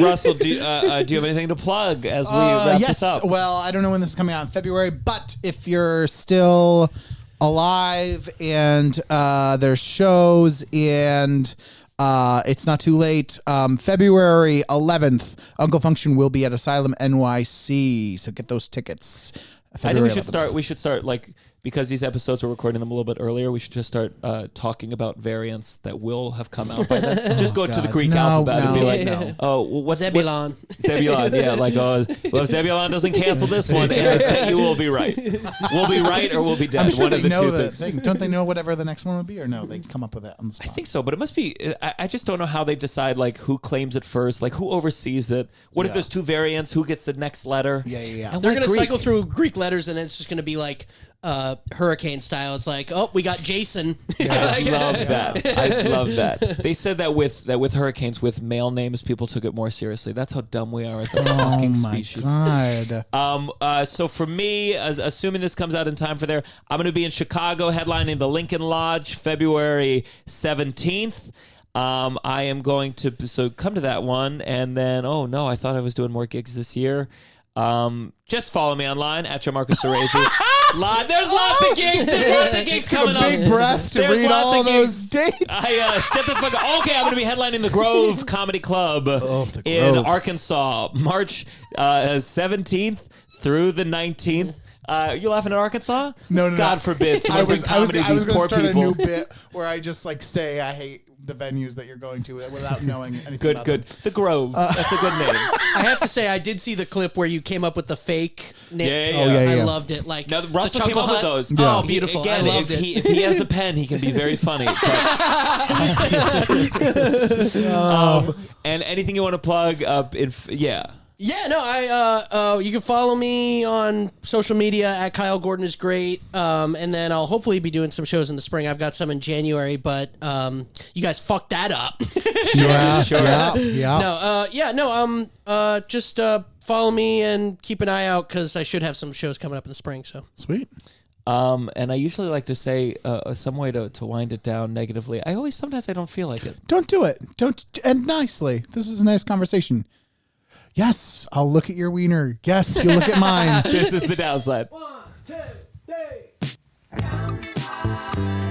A: Russell, do you have anything to plug as we wrap
B: yes.
A: this up?
B: Well, I don't know when this is coming out in February, but if you're still alive and there's shows and it's not too late, February 11th, Uncle Function will be at Asylum NYC. So get those tickets.
A: I think we should start like, because these episodes we're recording them a little bit earlier, we should just start talking about variants that will have come out by then. Just go to the
B: God.
A: Greek
B: No,
A: alphabet and be
B: no,
A: like,
B: no.
A: oh, what's
C: Zebulon.
A: Zebulon, yeah, like, well, if Zebulon doesn't cancel this one, and I bet you will be right. We'll be right or we'll be dead.
B: I'm sure
A: one
B: they
A: of the
B: know
A: two
B: the
A: things.
B: thing. Don't they know whatever the next one would be, or no? They come up with that on the spot.
A: I think so, but it must be. I just don't know how they decide like who claims it first, like who oversees it. What if there's two variants? Who gets the next letter?
B: Yeah.
A: And
C: They're
A: why
C: going to
A: Greek?
C: cycle through Greek letters, and it's just going to be like hurricane style. It's like, oh, we got Jason.
A: I love that. I love that. They said that with hurricanes, with male names, people took it more seriously. That's how dumb we are as a fucking species.
B: God.
A: So for me, assuming this comes out in time for there, I'm going to be in Chicago headlining the Lincoln Lodge February 17th. I am going to come to that one, and then I thought I was doing more gigs this year. Just follow me online at Gianmarco Soresi. There's lots of gigs. There's lots of gigs coming up.
B: Big breath to
A: There's
B: read
A: lots
B: all
A: of
B: those
A: gigs.
B: dates.
A: Shut the fuck up. Okay, I'm going to be headlining the Grove Comedy Club
B: the
A: in
B: Grove.
A: Arkansas, March 17th through the 19th. You laughing at Arkansas?
B: No.
A: God forbid.
B: I was going
A: to
B: to start a new bit where I just like say I hate the venues that you're going to without knowing anything about
A: Good.
B: them.
A: The Grove. That's a good name.
C: I have to say, I did see the clip where you came up with the fake name.
A: Yeah.
B: Oh, yeah,
C: I
B: yeah.
C: loved it. Like
A: Now,
C: the
A: Russell came
C: Chuckle
A: up with
C: Hut.
A: those.
C: Oh,
A: He-
C: beautiful.
A: Again,
C: I loved
A: if
C: it.
A: he has a pen, he can be very funny. But, and anything you want to plug up?
C: Yeah, no, you can follow me on social media at Kyle Gordon is great. And then I'll hopefully be doing some shows in the spring. I've got some in January, but you guys fucked that up.
B: Yeah,
A: Sure.
B: Yeah.
C: Just follow me and keep an eye out because I should have some shows coming up in the spring. So
B: Sweet.
A: And I usually like to say some way to wind it down negatively. Sometimes I don't feel like it.
B: Don't do it. Don't. And nicely. This was a nice conversation. Yes, I'll look at your wiener. Yes, you look at mine.
A: This is the downside.
D: 1, 2, 3.